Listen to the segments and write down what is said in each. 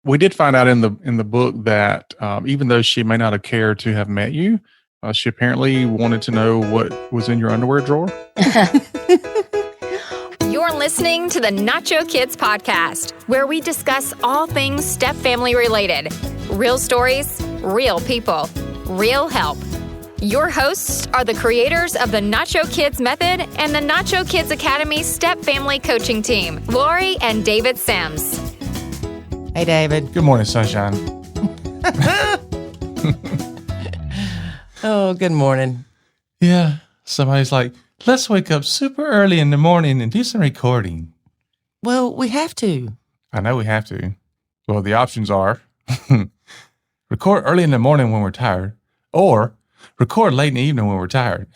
we did find out in the book that even though she may not have cared to have met you, she apparently wanted to know what was in your underwear drawer. You're listening to the Nacho Kids Podcast, where we discuss all things step-family related. Real stories, real people, real help. Your hosts are the creators of the Nacho Kids Method and the Nacho Kids Academy Step Family Coaching Team, Lori and David Sims. Hey, David. Good morning, sunshine. Oh, good morning. Yeah, somebody's like, let's wake up super early in the morning and do some recording. Well, we have to. I know we have to. Well, the options are record early in the morning when we're tired, or record late in the evening when we're tired.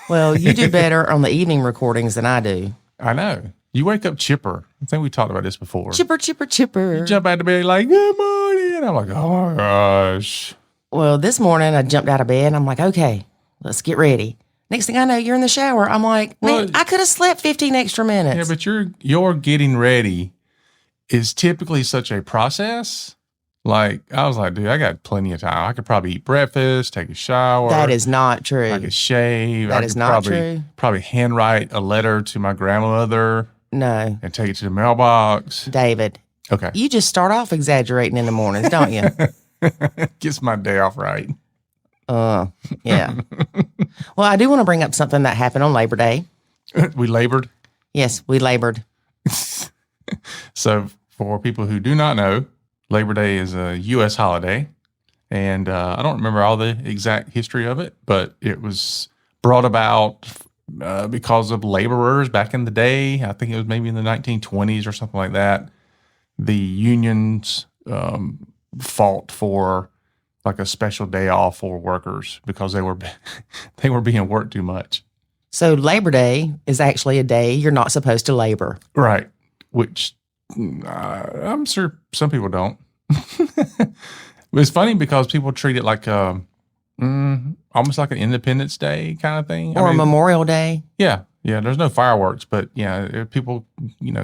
Well, you do better on the evening recordings than I do. I know. You wake up chipper. I think we talked about this before. Chipper, chipper, chipper. You jump out of bed like, good morning. I'm like, oh my gosh. Well, this morning I jumped out of bed and I'm like, okay, let's get ready. Next thing I know, you're in the shower. I'm like, man, I could have slept 15 extra minutes. Yeah, but your getting ready is typically such a process. Like, I was like, dude, I got plenty of time. I could probably eat breakfast, take a shower. That is not true. I could shave. That is not true. Probably handwrite a letter to my grandmother. No. And take it to the mailbox. David. Okay. You just start off exaggerating in the mornings, don't you? Gets my day off right. Yeah. Well, I do want to bring up something that happened on Labor Day. We labored? Yes, we labored. So, for people who do not know, Labor Day is a U.S. holiday. And I don't remember all the exact history of it, but it was brought about because of laborers back in the day. I think it was maybe in the 1920s or something like that. The unions fought for like a special day off for workers because they were being worked too much. So Labor Day is actually a day you're not supposed to labor. Right. Which I'm sure some people don't. It's funny because people treat it like almost like an Independence Day kind of thing. Or a Memorial Day. Yeah. Yeah. There's no fireworks, but yeah, people,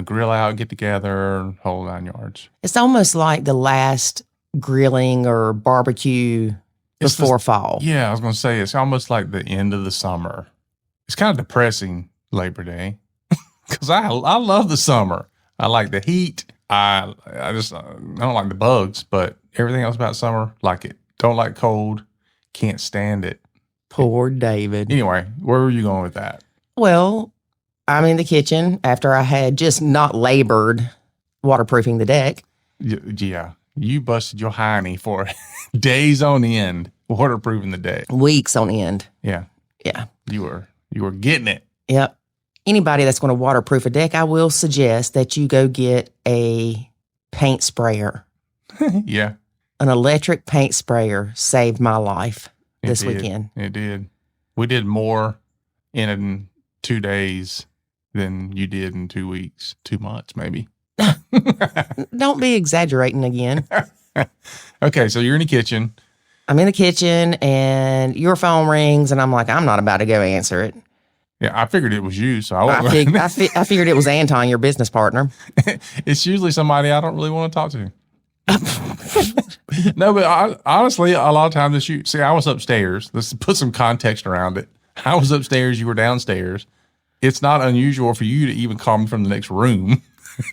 grill out, get together, whole 9 yards. It's almost like the last grilling or barbecue before fall. Yeah. I was going to say, it's almost like the end of the summer. It's kind of depressing, Labor Day, because I love the summer. I like the heat. I don't like the bugs, but everything else about summer, like it. Don't like cold. Can't stand it. Poor David. Anyway, where were you going with that? Well, I'm in the kitchen after I had just not labored waterproofing the deck. Yeah. You busted your hiney for days on end waterproofing the deck. Weeks on end. Yeah. Yeah. You were getting it. Yep. Anybody that's going to waterproof a deck, I will suggest that you go get a paint sprayer. Yeah. An electric paint sprayer saved my life this weekend. It did. We did more in 2 days than you did in 2 weeks, 2 months, maybe. Don't be exaggerating again. Okay, so you're in the kitchen. I'm in the kitchen and your phone rings and I'm like, I'm not about to go answer it. Yeah, I figured it was you, so I figured it was Anton, your business partner. It's usually somebody I don't really want to talk to. No, but honestly, a lot of times I was upstairs. Let's put some context around it. I was upstairs, you were downstairs. It's not unusual for you to even call me from the next room.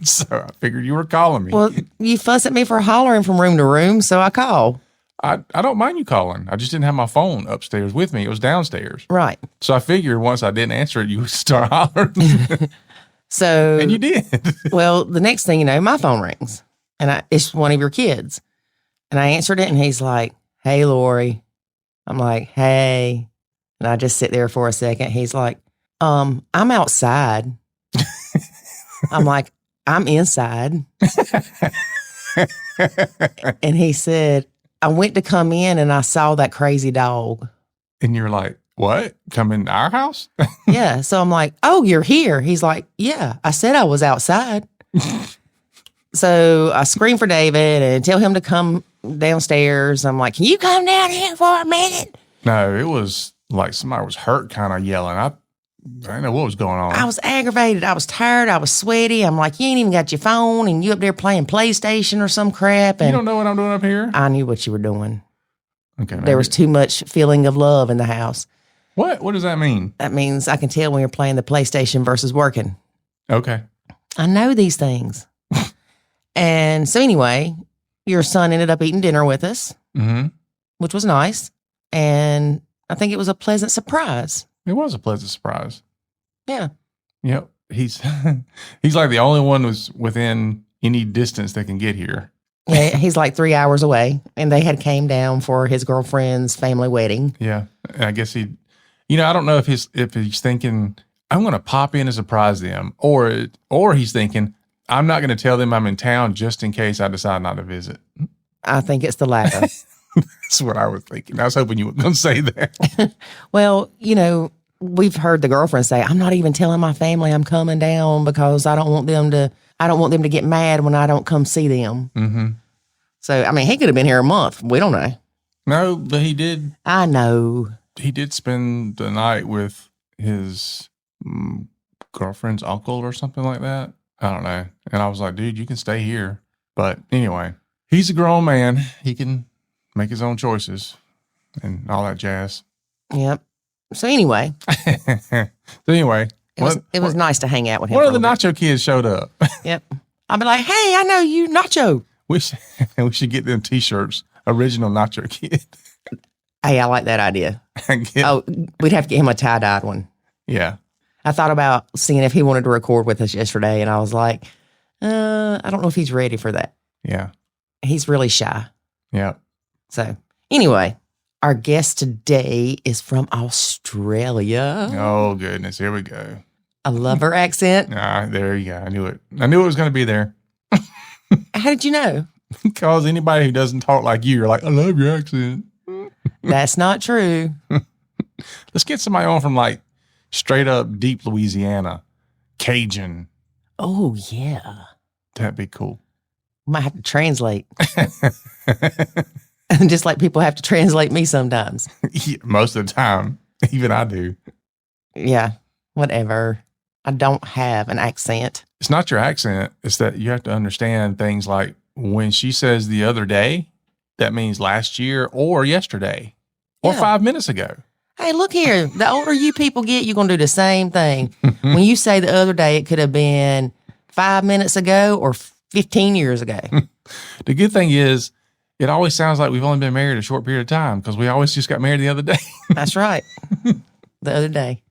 So I figured you were calling me. Well, you fuss at me for hollering from room to room, so I call. I don't mind you calling. I just didn't have my phone upstairs with me. It was downstairs. Right. So I figured once I didn't answer it, you would start hollering. So. And you did. Well, the next thing you know, my phone rings. And it's one of your kids. And I answered it and he's like, hey, Lori. I'm like, hey. And I just sit there for a second. He's like, I'm outside. I'm like, I'm inside. And he said, I went to come in and I saw that crazy dog. And you're like, what? Come in our house? Yeah. So I'm like, oh, you're here. He's like, yeah, I said I was outside. So I scream for David and tell him to come downstairs. I'm like, can you come down here for a minute? No, it was like somebody was hurt kind of yelling. I didn't know what was going on. I was aggravated. I was tired. I was sweaty. I'm like, you ain't even got your phone and you up there playing PlayStation or some crap. And you don't know what I'm doing up here? I knew what you were doing. Okay. There was too much feeling of love in the house. What? What does that mean? That means I can tell when you're playing the PlayStation versus working. Okay. I know these things. And so anyway, your son ended up eating dinner with us, which was nice. And I think it was a pleasant surprise. It was a pleasant surprise. Yeah. Yep. He's like the only one who's within any distance that can get here. Yeah, he's like 3 hours away, and they had came down for his girlfriend's family wedding. Yeah. And I guess I don't know if he's thinking, I'm going to pop in and surprise them, or he's thinking, I'm not going to tell them I'm in town just in case I decide not to visit. I think it's the latter. That's what I was thinking. I was hoping you were going to say that. Well, we've heard the girlfriend say, I'm not even telling my family I'm coming down because I don't want them to get mad when I don't come see them. Mm-hmm. So, I mean, he could have been here a month. We don't know. No, but he did. I know. He did spend the night with his girlfriend's uncle or something like that. I don't know. And I was like, dude, you can stay here. But anyway, he's a grown man. He can make his own choices and all that jazz. Yep. So anyway. It was nice to hang out with him. One of the Nacho Kids showed up. Yep. I'll be like, hey, I know you, Nacho. We should get them T-shirts. Original Nacho Kid. Hey, I like that idea. We'd have to get him a tie-dyed one. Yeah. I thought about seeing if he wanted to record with us yesterday, and I was like, I don't know if he's ready for that. Yeah. He's really shy. Yeah. So anyway, our guest today is from Australia. Oh, goodness. Here we go. I love her accent. There you go. I knew it. I knew it was going to be there. How did you know? Because anybody who doesn't talk like you're like, I love your accent. That's not true. Let's get somebody on from like straight up deep Louisiana. Cajun. Oh, yeah. That'd be cool. Might have to translate. Just like people have to translate me sometimes. Yeah, most of the time. Even I do. Yeah, whatever. I don't have an accent. It's not your accent. It's that you have to understand things like when she says the other day, that means last year or yesterday or 5 minutes ago. Hey, look here. The older you people get, you're going to do the same thing. When you say the other day, it could have been 5 minutes ago or 15 years ago. The good thing is, it always sounds like we've only been married a short period of time because we always just got married the other day. That's right. The other day.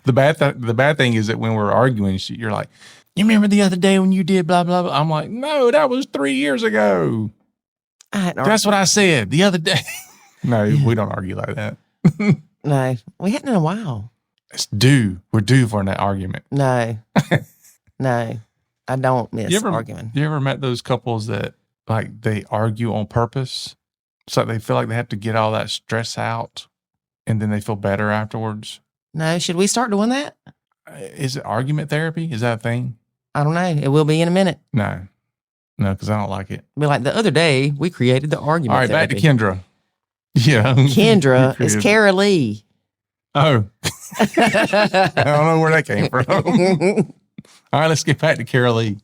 The bad thing is that when we're arguing, you're like, you remember the other day when you did blah, blah, blah? I'm like, no, that was 3 years ago. That's what I said the other day. No, we don't argue like that. No, we hadn't in a while. It's due. We're due for that argument. No, no, I don't miss arguing. You ever met those couples that like they argue on purpose? It's like they feel like they have to get all that stress out and then they feel better afterwards. No, should we start doing that? Is it argument therapy? Is that a thing? I don't know. It will be in a minute. No, because I don't like it. Be like the other day we created the argument. All right, therapy. back to Kendra. Yeah, Kendra is Karalee. Oh, I don't know where that came from. All right, let's get back to Karalee.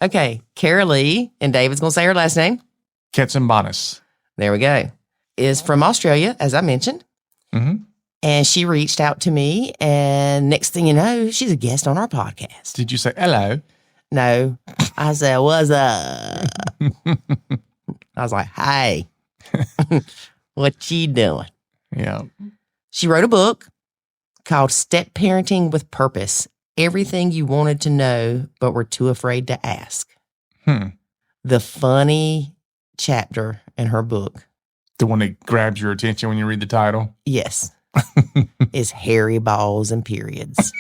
Okay, Karalee, and David's going to say her last name. Katsambanis. There we go. Is from Australia, as I mentioned. Mm-hmm. And she reached out to me, and next thing you know, she's a guest on our podcast. Did you say hello? No. I said, what's up? I was like, hey. What you doing? Yeah. She wrote a book called Stepparenting with Purpose. Everything you wanted to know, but were too afraid to ask. The funny chapter in her book. The one that grabs your attention when you read the title? Yes. Is hairy balls and periods.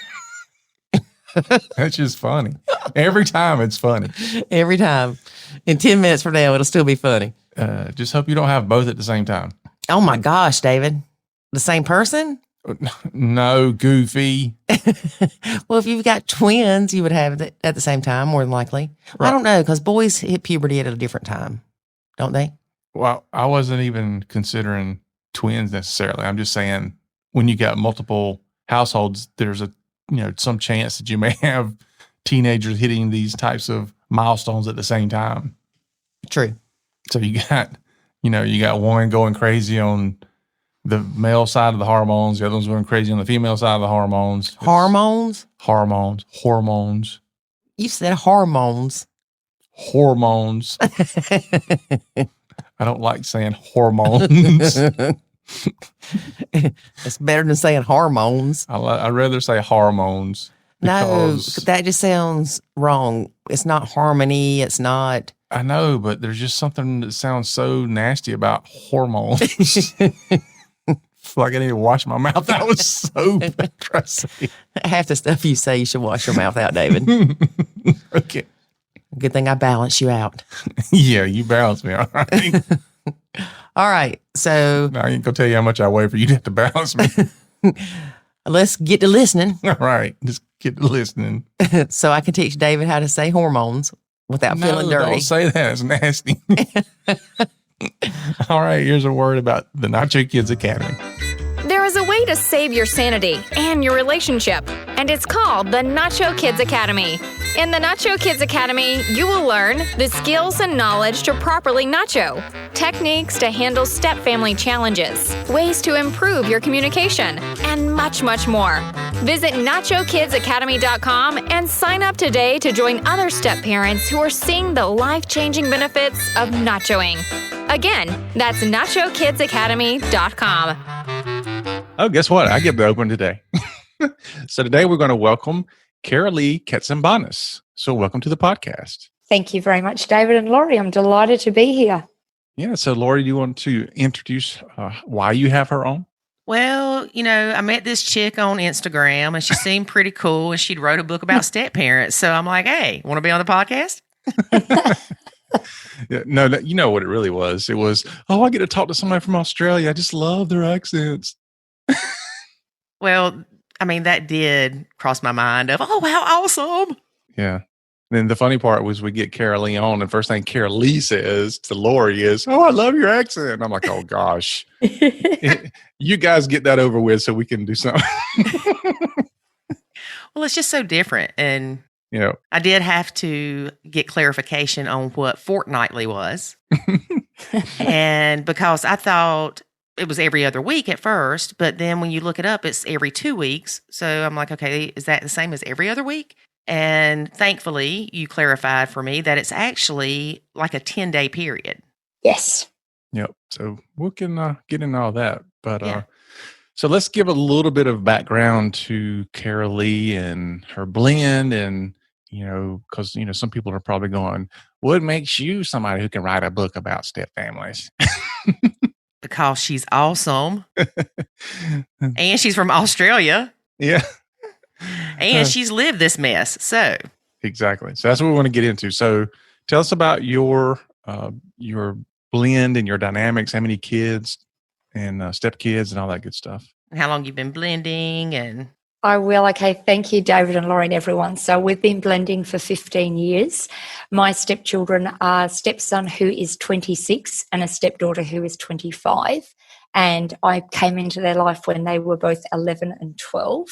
That's just funny. Every time it's funny. Every time. In 10 minutes from now, it'll still be funny. Just hope you don't have both at the same time. Oh my gosh, David. The same person? No, goofy. Well, if you've got twins, you would have it at the same time, more than likely. Right. I don't know, because boys hit puberty at a different time, don't they? Well, I wasn't even considering twins necessarily. I'm just saying when you got multiple households, there's some chance that you may have teenagers hitting these types of milestones at the same time. True. So you got one going crazy on the male side of the hormones, the other one's going crazy on the female side of the hormones. Hormones? Hormones. You said hormones. Hormones. I don't like saying hormones. It's better than saying hormones. I'd rather say hormones. No, that just sounds wrong. It's not harmony. It's not. I know, but there's just something that sounds so nasty about hormones. Like I need to wash my mouth. That was so crazy. Half the stuff you say, you should wash your mouth out, David. Okay. Good thing I balance you out. Yeah, you balance me. All right. All right. So I ain't gonna tell you how much I weigh for you to have to balance me. let's get to listening. All right. Just get to listening. So I can teach David how to say hormones without feeling dirty. Don't say that. It's nasty. All right. Here's a word about the Nacho Kids Academy. There is a way to save your sanity and your relationship, and it's called the Nacho Kids Academy. In the Nacho Kids Academy, you will learn the skills and knowledge to properly nacho, techniques to handle step-family challenges, ways to improve your communication, and much, much more. Visit NachoKidsAcademy.com and sign up today to join other step parents who are seeing the life-changing benefits of nachoing. Again, that's NachoKidsAcademy.com. Oh, guess what? I get to open today. So today we're going to welcome Karalee Katsambanis. So welcome to the podcast. Thank you very much, David and Laurie. I'm delighted to be here. Yeah. So Laurie, do you want to introduce why you have her on? Well, I met this chick on Instagram and she seemed pretty cool and she'd wrote a book about step parents. So I'm like, hey, want to be on the podcast? Yeah, no, you know what it really was? It was, I get to talk to somebody from Australia. I just love their accents. Well, that did cross my mind of, oh, how awesome. Yeah. And then the funny part was we get Karalee on, and first thing Karalee says to Laurie is, oh, I love your accent. And I'm like, oh, gosh. You guys get that over with so we can do something. Well, it's just so different. And I did have to get clarification on what fortnightly was. And because I thought it was every other week at first, but then when you look it up, it's every 2 weeks. So I'm like, okay, is that the same as every other week? And thankfully, you clarified for me that it's actually like a 10-day period. Yes. Yep. So we can get into all that. But so let's give a little bit of background to Karalee and her blend. And, because, some people are probably going, what makes you somebody who can write a book about step families? Because she's awesome. And she's from Australia. Yeah. And she's lived this mess. So exactly. So that's what we want to get into. So tell us about your blend and your dynamics, how many kids and step kids and all that good stuff. And how long you've been blending and I will. Okay. Thank you, David and Laurie and everyone. So we've been blending for 15 years. My stepchildren are a stepson who is 26 and a stepdaughter who is 25. And I came into their life when they were both 11 and 12.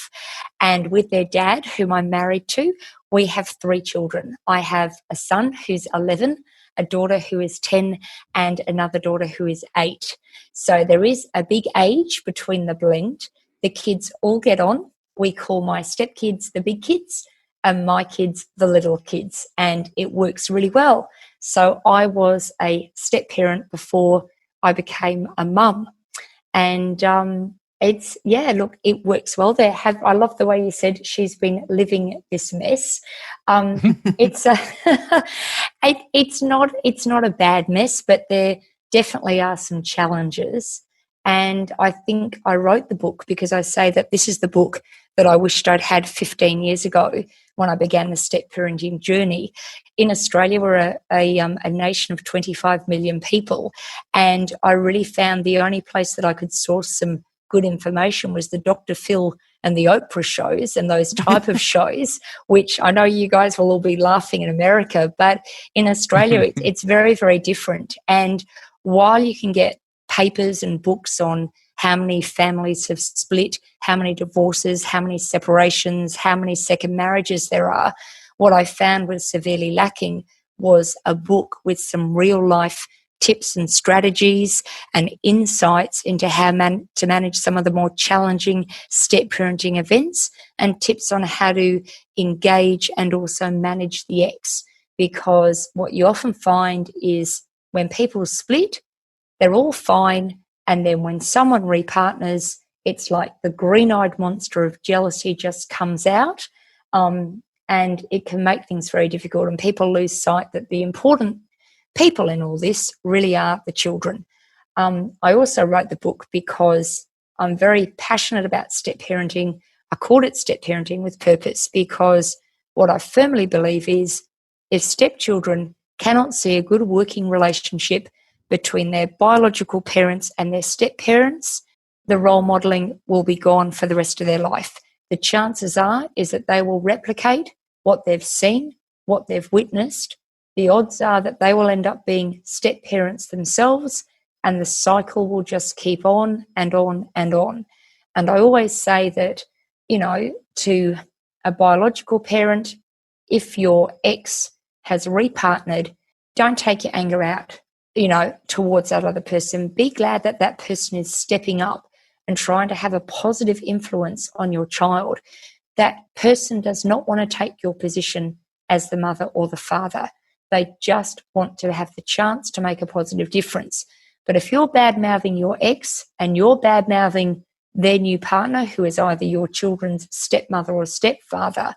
And with their dad, whom I'm married to, we have 3 children. I have a son who's 11, a daughter who is 10, and another daughter who is 8. So there is a big age between the blend. The kids all get on. We call my stepkids the big kids and my kids the little kids, and it works really well. So I was a step parent before I became a mum, and it works well. I love the way you said she's been living this mess. It's not a bad mess, but there definitely are some challenges. And I think I wrote the book because I say that this is the book that I wished I'd had 15 years ago when I began the step parenting journey. In Australia, we're a nation of 25 million people, and I really found the only place that I could source some good information was the Dr. Phil and the Oprah shows and those type of shows, which I know you guys will all be laughing in America, but in Australia, it's very, very different. And while you can get papers and books on how many families have split, how many divorces, how many separations, how many second marriages there are. What I found was severely lacking was a book with some real life tips and strategies and insights into how to manage some of the more challenging step parenting events, and tips on how to engage and also manage the ex. Because what you often find is when people split, they're all fine, and then when someone repartners, it's like the green-eyed monster of jealousy just comes out, and it can make things very difficult, and people lose sight that the important people in all this really are the children. I also wrote the book because I'm very passionate about step parenting. I called it Stepparenting with Purpose because what I firmly believe is if stepchildren cannot see a good working relationship between their biological parents and their step parents, the role modelling will be gone for the rest of their life. The chances are is that they will replicate what they've seen, what they've witnessed. The odds are that they will end up being step parents themselves, and the cycle will just keep on and on and on. And I always say that, to a biological parent, if your ex has repartnered, don't take your anger out, towards that other person. Be glad that that person is stepping up and trying to have a positive influence on your child. That person does not want to take your position as the mother or the father. They just want to have the chance to make a positive difference. But if you're bad-mouthing your ex and you're bad-mouthing their new partner, who is either your children's stepmother or stepfather,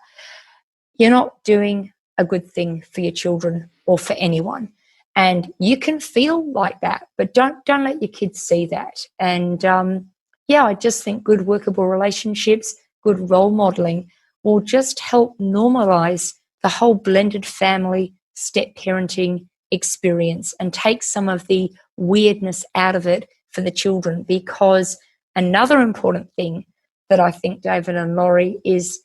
you're not doing a good thing for your children or for anyone. And you can feel like that, but don't let your kids see that. And I just think good workable relationships, good role modeling will just help normalize the whole blended family step parenting experience and take some of the weirdness out of it for the children. Because another important thing that I think, David and Laurie, is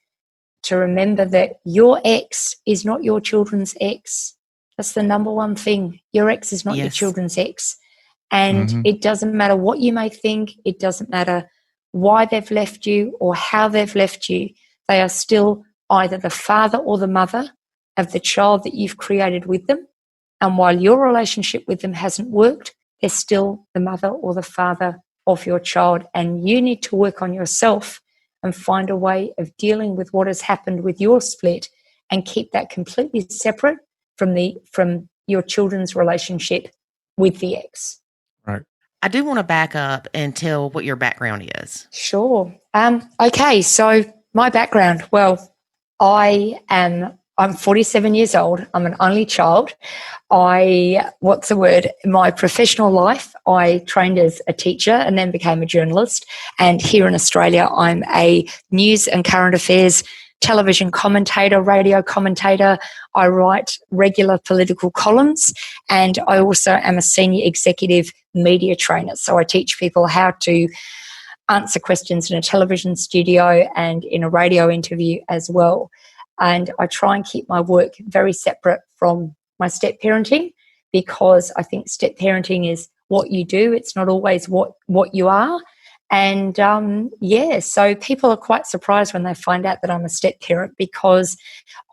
to remember that your ex is not your children's ex. That's the number one thing. Your ex is not your children's ex. And it doesn't matter what you may think. It doesn't matter why they've left you or how they've left you. They are still either the father or the mother of the child that you've created with them. And while your relationship with them hasn't worked, they're still the mother or the father of your child. And you need to work on yourself and find a way of dealing with what has happened with your split and keep that completely separate from your children's relationship with the ex. Right. I do want to back up and tell what your background is. Sure. Okay, so my background, well, I'm 47 years old. I'm an only child. My professional life, I trained as a teacher and then became a journalist. And here in Australia, I'm a news and current affairs television commentator, radio commentator. I write regular political columns, and I also am a senior executive media trainer. So I teach people how to answer questions in a television studio and in a radio interview as well. And I try and keep my work very separate from my step parenting, because I think step parenting is what you do. It's not always what you are. And so people are quite surprised when they find out that I'm a step parent, because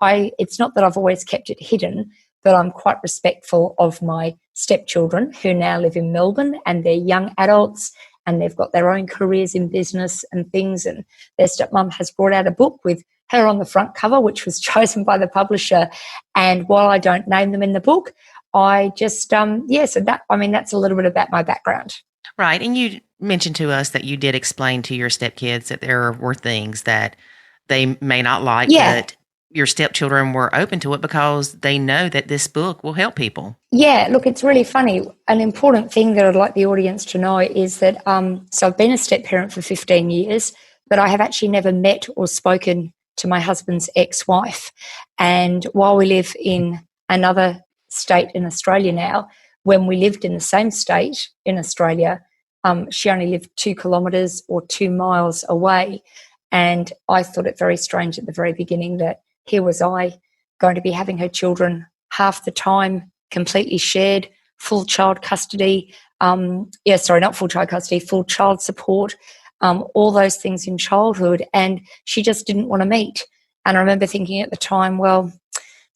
it's not that I've always kept it hidden, but I'm quite respectful of my stepchildren who now live in Melbourne, and they're young adults and they've got their own careers in business and things. And their stepmum has brought out a book with her on the front cover, which was chosen by the publisher. And while I don't name them in the book, I just, that's a little bit about my background. Right. And you mentioned to us that you did explain to your stepkids that there were things that they may not like, but your stepchildren were open to it because they know that this book will help people. Yeah, look, it's really funny. An important thing that I'd like the audience to know is that, so I've been a step parent for 15 years, but I have actually never met or spoken to my husband's ex-wife. And while we live in another state in Australia now, when we lived in the same state in Australia, she only lived 2 kilometres or 2 miles away. And I thought it very strange at the very beginning that here was I going to be having her children half the time, completely shared, full child custody, not full child custody, full child support, all those things in childhood, and she just didn't want to meet. And I remember thinking at the time, well,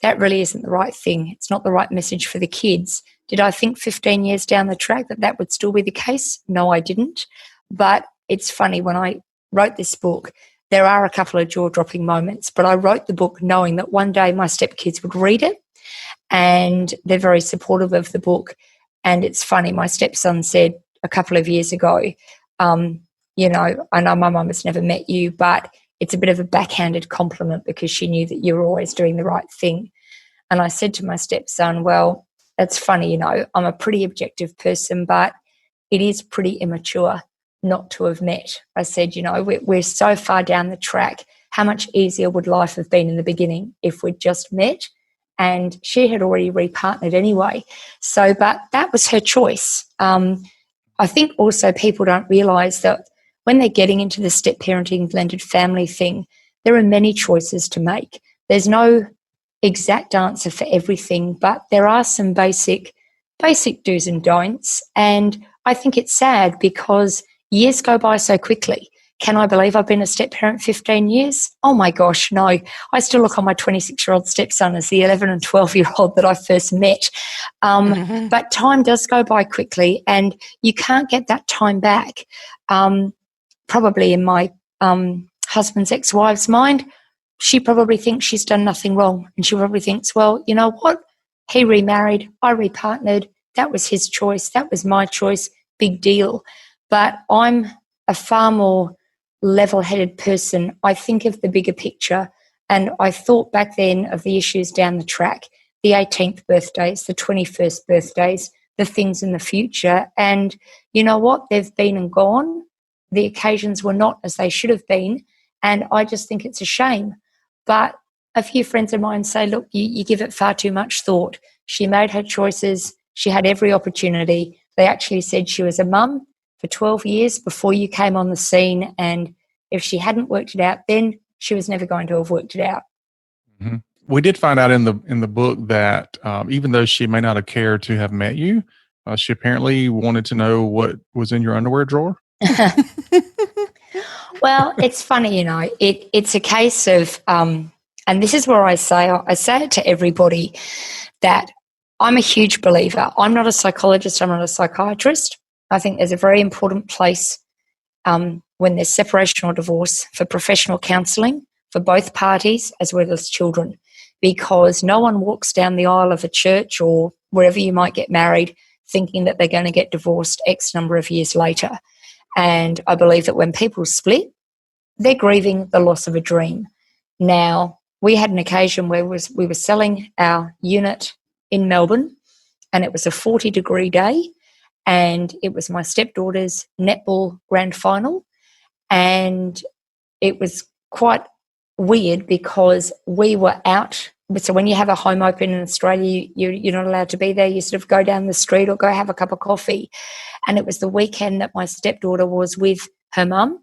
that really isn't the right thing. It's not the right message for the kids. Did I think 15 years down the track that would still be the case? No, I didn't. But it's funny, when I wrote this book, there are a couple of jaw-dropping moments, but I wrote the book knowing that one day my stepkids would read it, and they're very supportive of the book. And it's funny, my stepson said a couple of years ago, you know, I know my mum has never met you, but it's a bit of a backhanded compliment because she knew that you were always doing the right thing. And I said to my stepson, well, that's funny, you know, I'm a pretty objective person, but it is pretty immature not to have met. I said, you know, we're so far down the track. How much easier would life have been in the beginning if we'd just met? And she had already repartnered anyway. So, but that was her choice. I think also people don't realise that when they're getting into the step parenting blended family thing, there are many choices to make. There's no exact answer for everything, but there are some basic do's and don'ts. And I think it's sad because years go by so quickly. Can I believe I've been a step parent 15 years? Oh my gosh, no. I still look on my 26-year-old stepson as the 11 and 12-year-old that I first met. But time does go by quickly, and you can't get that time back. Probably in my husband's ex-wife's mind, she probably thinks she's done nothing wrong. And she probably thinks, well, you know what? He remarried, I repartnered. That was his choice. That was my choice. Big deal. But I'm a far more level-headed person. I think of the bigger picture, and I thought back then of the issues down the track, the 18th birthdays, the 21st birthdays, the things in the future. And you know what? They've been and gone. The occasions were not as they should have been, and I just think it's a shame. But a few friends of mine say, look, you give it far too much thought. She made her choices. She had every opportunity. They actually said she was a mum for 12 years before you came on the scene, and if she hadn't worked it out then, she was never going to have worked it out. Mm-hmm. We did find out in the book that even though she may not have cared to have met you, she apparently wanted to know what was in your underwear drawer. Well, it's funny, you know, it's a case of, and this is where I say it to everybody, that I'm a huge believer. I'm not a psychologist. I'm not a psychiatrist. I think there's a very important place when there's separation or divorce for professional counselling for both parties as well as children, because no one walks down the aisle of a church or wherever you might get married thinking that they're going to get divorced X number of years later. And I believe that when people split, they're grieving the loss of a dream. Now, we had an occasion where we were selling our unit in Melbourne, and it was a 40-degree day, and it was my stepdaughter's netball grand final, and it was quite weird because we were out. So when you have a home open in Australia, you're not allowed to be there. You sort of go down the street or go have a cup of coffee. And it was the weekend that my stepdaughter was with her mum,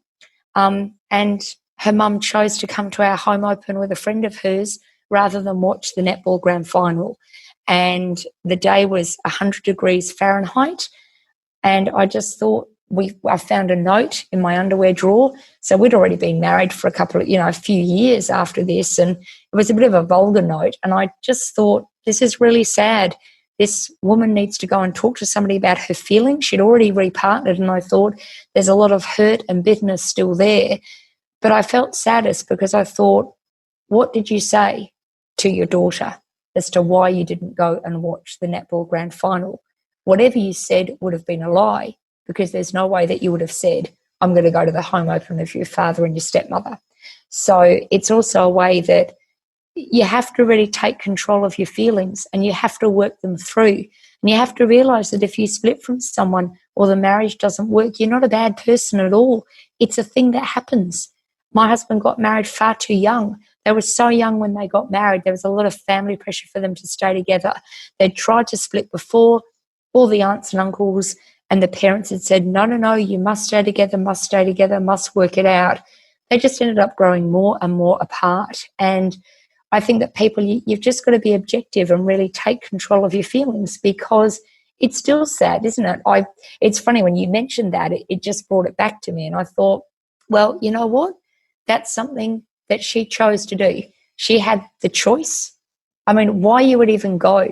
and her mum chose to come to our home open with a friend of hers rather than watch the netball grand final. And the day was 100 degrees Fahrenheit, and I just thought, I found a note in my underwear drawer. So we'd already been married for a few years after this, and it was a bit of a vulgar note. And I just thought, this is really sad. This woman needs to go and talk to somebody about her feelings. She'd already repartnered, and I thought there's a lot of hurt and bitterness still there. But I felt saddest because I thought, what did you say to your daughter as to why you didn't go and watch the netball grand final? Whatever you said would have been a lie, because there's no way that you would have said, I'm going to go to the home open with your father and your stepmother. So it's also a way that you have to really take control of your feelings, and you have to work them through. And you have to realise that if you split from someone or the marriage doesn't work, you're not a bad person at all. It's a thing that happens. My husband got married far too young. They were so young when they got married. There was a lot of family pressure for them to stay together. They'd tried to split before. All the aunts and uncles and the parents had said, no, you must stay together, must work it out. They just ended up growing more and more apart. And I think that people, you've just got to be objective and really take control of your feelings, because it's still sad, isn't it? It's funny when you mentioned that, it just brought it back to me. And I thought, well, you know what? That's something that she chose to do. She had the choice. I mean, why you would even go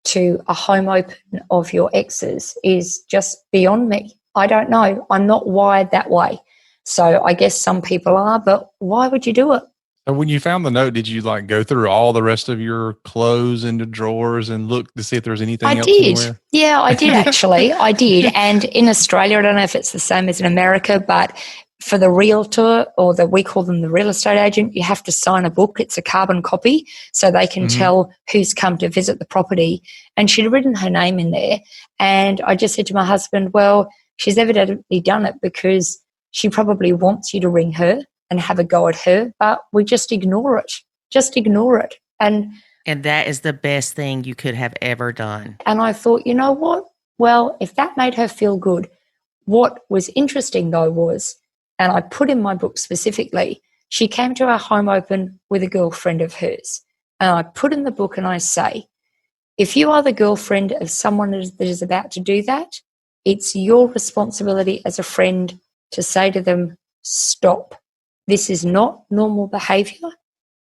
to a home open of your exes is just beyond me. I don't know. I'm not wired that way. So I guess some people are, but why would you do it? And when you found the note, did you like go through all the rest of your clothes into drawers and look to see if there was anything else anywhere? Yeah, I did actually. I did. And in Australia, I don't know if it's the same as in America, but for the realtor, or we call them the real estate agent, you have to sign a book. It's a carbon copy, so they can tell who's come to visit the property. And she'd written her name in there. And I just said to my husband, well, she's evidently done it because she probably wants you to ring her and have a go at her, but we just ignore it. Just ignore it. And that is the best thing you could have ever done. And I thought, you know what? Well, if that made her feel good, what was interesting though was, and I put in my book specifically, she came to our home open with a girlfriend of hers. And I put in the book and I say, if you are the girlfriend of someone that is about to do that, it's your responsibility as a friend to say to them, stop. This is not normal behavior.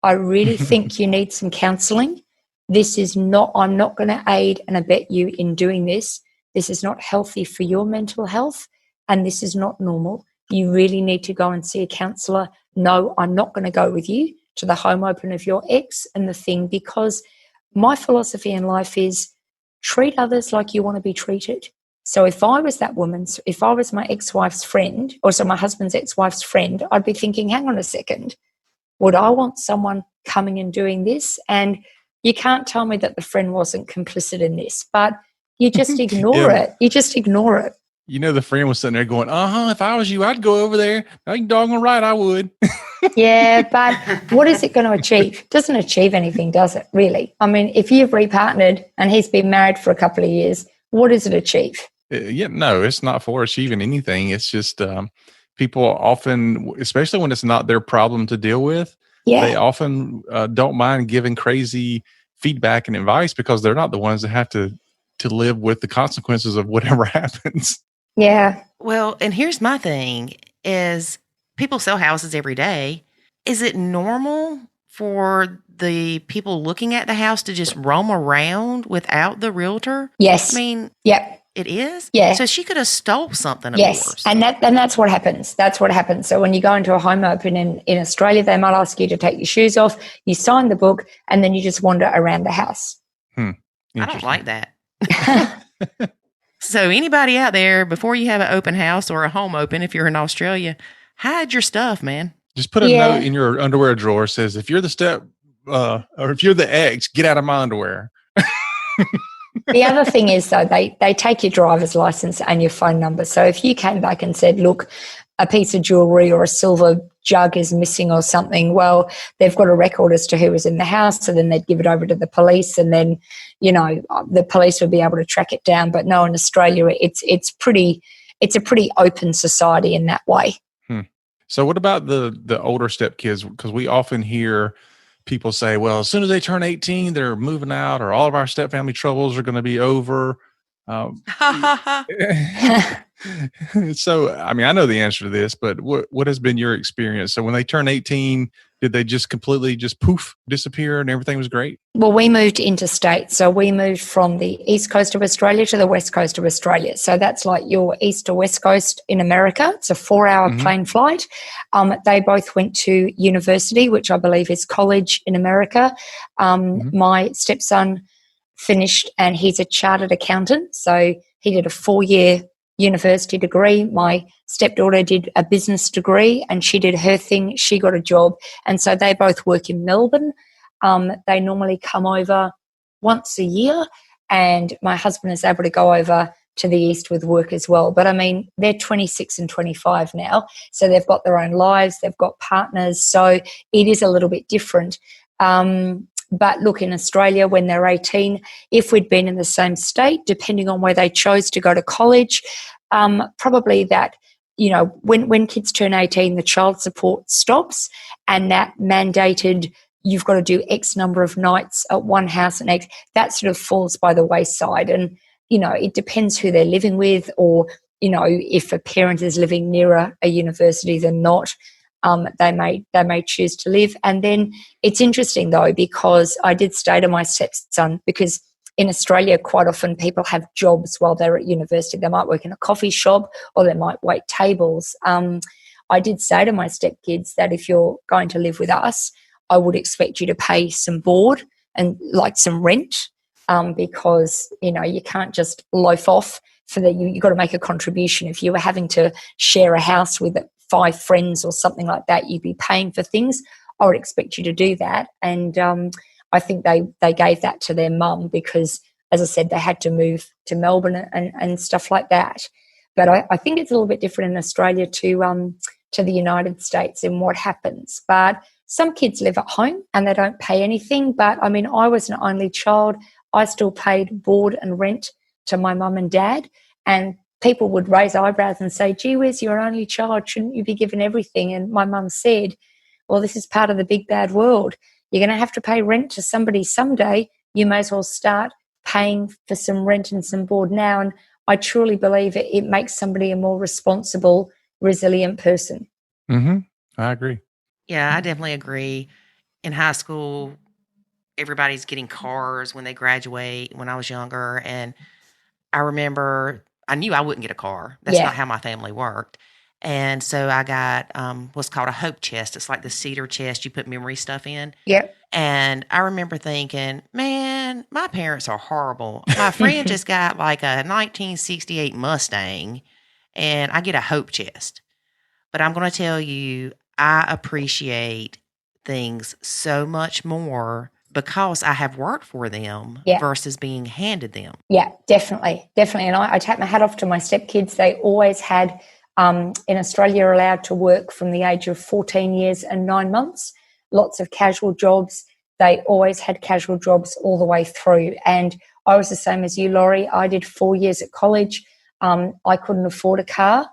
I really think you need some counseling. I'm not going to aid and abet you in doing this. This is not healthy for your mental health, and this is not normal. You really need to go and see a counsellor. No, I'm not going to go with you to the home open of your ex and the thing, because my philosophy in life is treat others like you want to be treated. So if I was that woman, if I was my ex-wife's friend, or so my husband's ex-wife's friend, I'd be thinking, hang on a second, would I want someone coming and doing this? And you can't tell me that the friend wasn't complicit in this, but you just ignore it. You just ignore it. You know, the friend was sitting there going, if I was you, I'd go over there. You doggone right, I would. Yeah, but what is it going to achieve? It doesn't achieve anything, does it, really? I mean, if you've repartnered and he's been married for a couple of years, what does it achieve? No, it's not for achieving anything. It's just people often, especially when it's not their problem to deal with, they often don't mind giving crazy feedback and advice because they're not the ones that have to live with the consequences of whatever happens. Yeah. Well, and here's my thing is people sell houses every day. Is it normal for the people looking at the house to just roam around without the realtor? Yes. I mean, yep. It is? Yeah. So she could have stole something of yours. Yes. And that's what happens. That's what happens. So when you go into a home open in Australia, they might ask you to take your shoes off, you sign the book, and then you just wander around the house. I don't like that. So anybody out there, before you have an open house or a home open, if you're in Australia, hide your stuff, man. Just put a note in your underwear drawer that says, if you're the step or if you're the ex, get out of my underwear. The other thing is, though, they take your driver's license and your phone number. So if you came back and said, look, a piece of jewelry or a silver jug is missing or something, well, they've got a record as to who was in the house, so then they'd give it over to the police, and then, you know, the police would be able to track it down. But no, in Australia, it's a pretty open society in that way. So what about the older stepkids? Because we often hear people say, well, as soon as they turn 18, they're moving out, or all of our step family troubles are going to be over. So, I mean, I know the answer to this, but what has been your experience? So when they turn 18, did they just completely just poof, disappear and everything was great? Well, we moved interstate. So we moved from the east coast of Australia to the west coast of Australia. So that's like your east to west coast in America. It's a 4-hour plane flight. They both went to university, which I believe is college in America. My stepson finished and he's a chartered accountant. So he did a 4-year university degree. My stepdaughter did a business degree and she did her thing. She got a job. And so they both work in Melbourne. They normally come over once a year, and my husband is able to go over to the east with work as well. But I mean, they're 26 and 25 now. So they've got their own lives. They've got partners. So it is a little bit different. But look, in Australia, when they're 18, if we'd been in the same state, depending on where they chose to go to college, probably that, you know, when kids turn 18, the child support stops, and that mandated you've got to do X number of nights at one house and X, that sort of falls by the wayside. And it depends who they're living with, or, if a parent is living nearer a university than not, they may choose to live. And then it's interesting though, because I did say to my stepson, because in Australia, quite often people have jobs while they're at university. They might work in a coffee shop or they might wait tables. I did say to my stepkids that if you're going to live with us, I would expect you to pay some board and like some rent, because, you can't just loaf off for that. You've got to make a contribution. If you were having to share a house with 5 friends or something like that, you'd be paying for things. I would expect you to do that. And I think they gave that to their mum because, as I said, they had to move to Melbourne and stuff like that. But I think it's a little bit different in Australia to the United States in what happens. But some kids live at home and they don't pay anything. But, I mean, I was an only child. I still paid board and rent to my mum and dad. And people would raise eyebrows and say, gee whiz, you're an only child. Shouldn't you be given everything? And my mum said, well, this is part of the big bad world. You're going to have to pay rent to somebody someday. You may as well start paying for some rent and some board now. And I truly believe it makes somebody a more responsible, resilient person. Mm-hmm. I agree. Yeah, I definitely agree. In high school, everybody's getting cars when they graduate when I was younger. And I remember I knew I wouldn't get a car. That's not how my family worked. And so I got what's called a hope chest. It's like the cedar chest you put memory stuff in. Yep. And I remember thinking, man, my parents are horrible. My friend just got like a 1968 Mustang and I get a hope chest. But I'm going to tell you, I appreciate things so much more because I have worked for them versus being handed them. Yeah, definitely. Definitely. And I take my hat off to my stepkids. They always had, in Australia, are allowed to work from the age of 14 years and 9 months. Lots of casual jobs. They always had casual jobs all the way through. And I was the same as you, Laurie. I did 4 years at college. I couldn't afford a car.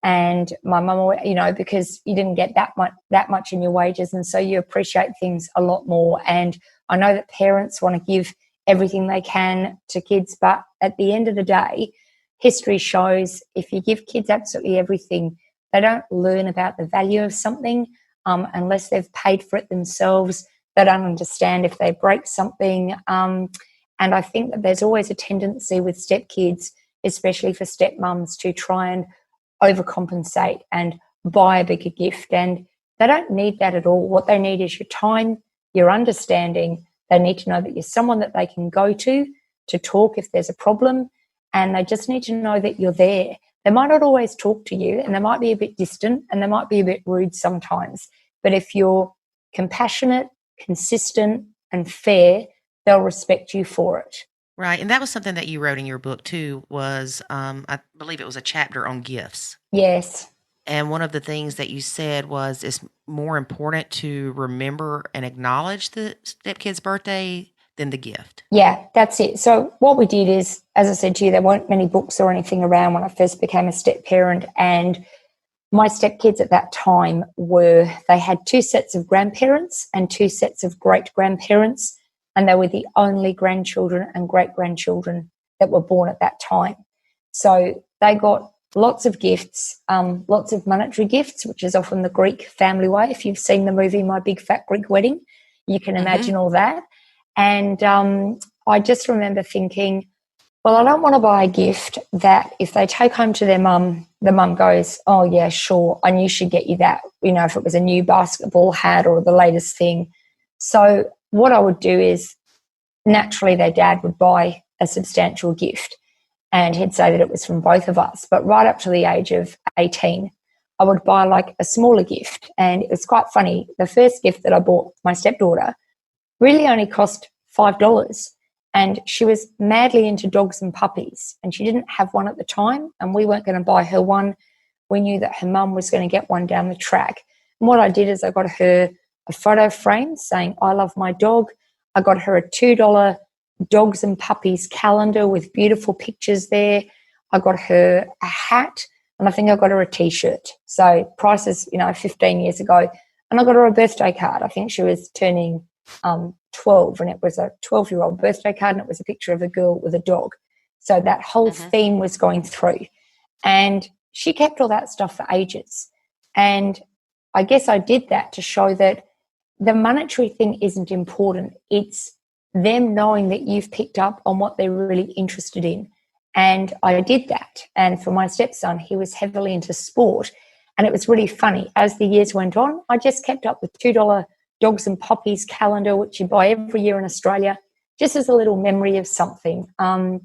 And my mum, because you didn't get that much in your wages. And so you appreciate things a lot more. And I know that parents want to give everything they can to kids. But at the end of the day, history shows if you give kids absolutely everything, they don't learn about the value of something unless they've paid for it themselves. They don't understand if they break something. And I think that there's always a tendency with stepkids, especially for stepmums, to try and overcompensate and buy a bigger gift. And they don't need that at all. What they need is your time, your understanding. They need to know that you're someone that they can go to talk if there's a problem. And they just need to know that you're there. They might not always talk to you and they might be a bit distant and they might be a bit rude sometimes. But if you're compassionate, consistent and fair, they'll respect you for it. Right. And that was something that you wrote in your book too, was I believe it was a chapter on gifts. Yes. And one of the things that you said was it's more important to remember and acknowledge the stepkid's birthday than the gift. Yeah, that's it. So what we did is, as I said to you, there weren't many books or anything around when I first became a step parent. And my stepkids at that time they had 2 sets of grandparents and 2 sets of great-grandparents. And they were the only grandchildren and great-grandchildren that were born at that time. So they got lots of gifts, lots of monetary gifts, which is often the Greek family way. If you've seen the movie My Big Fat Greek Wedding, you can imagine all that. And I just remember thinking, well, I don't want to buy a gift that if they take home to their mum, the mum goes, oh, yeah, sure, I knew she'd get you that, if it was a new basketball hat or the latest thing. So what I would do is naturally their dad would buy a substantial gift and he'd say that it was from both of us. But right up to the age of 18, I would buy like a smaller gift. And it was quite funny. The first gift that I bought my stepdaughter really only cost $5. And she was madly into dogs and puppies. And she didn't have one at the time. And we weren't going to buy her one. We knew that her mum was going to get one down the track. And what I did is I got her a photo frame saying, I love my dog. I got her a $2 dogs and puppies calendar with beautiful pictures there. I got her a hat and I think I got her a T-shirt. So prices, 15 years ago. And I got her a birthday card. I think she was turning 12 and it was a 12-year-old birthday card and it was a picture of a girl with a dog. So that whole theme was going through. And she kept all that stuff for ages. And I guess I did that to show that the monetary thing isn't important. It's them knowing that you've picked up on what they're really interested in. And I did that. And for my stepson, he was heavily into sport. And it was really funny. As the years went on, I just kept up the $2 Dogs and Poppies calendar, which you buy every year in Australia, just as a little memory of something. And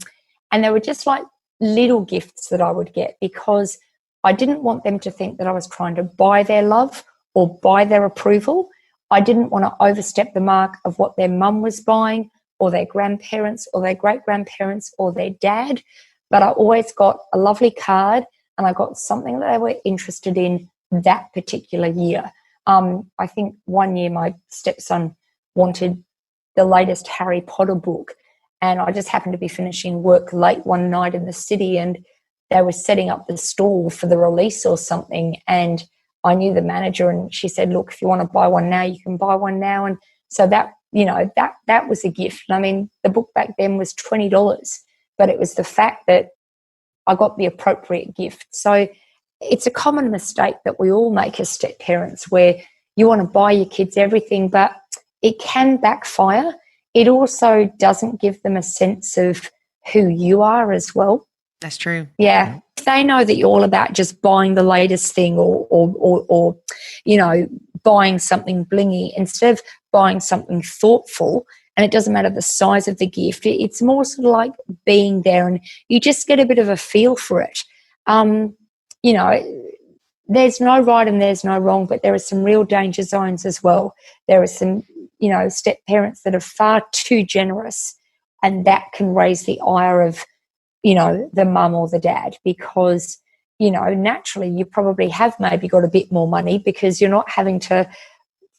they were just like little gifts that I would get, because I didn't want them to think that I was trying to buy their love or buy their approval. I didn't want to overstep the mark of what their mum was buying, or their grandparents or their great-grandparents or their dad. But I always got a lovely card, and I got something that they were interested in that particular year. I think one year my stepson wanted the latest Harry Potter book, and I just happened to be finishing work late one night in the city, and they were setting up the stall for the release or something, and I knew the manager, and she said, look, if you want to buy one now, you can buy one now. And so that, that was a gift. And I mean, the book back then was $20, but it was the fact that I got the appropriate gift. So it's a common mistake that we all make as step parents, where you want to buy your kids everything, but it can backfire. It also doesn't give them a sense of who you are as well. That's true. Yeah. If they know that you're all about just buying the latest thing or buying something blingy instead of buying something thoughtful, and it doesn't matter the size of the gift, it's more sort of like being there, and you just get a bit of a feel for it. There's no right and there's no wrong, but there are some real danger zones as well. There are some, step parents that are far too generous, and that can raise the ire of, the mum or the dad, because, naturally you probably have maybe got a bit more money because you're not having to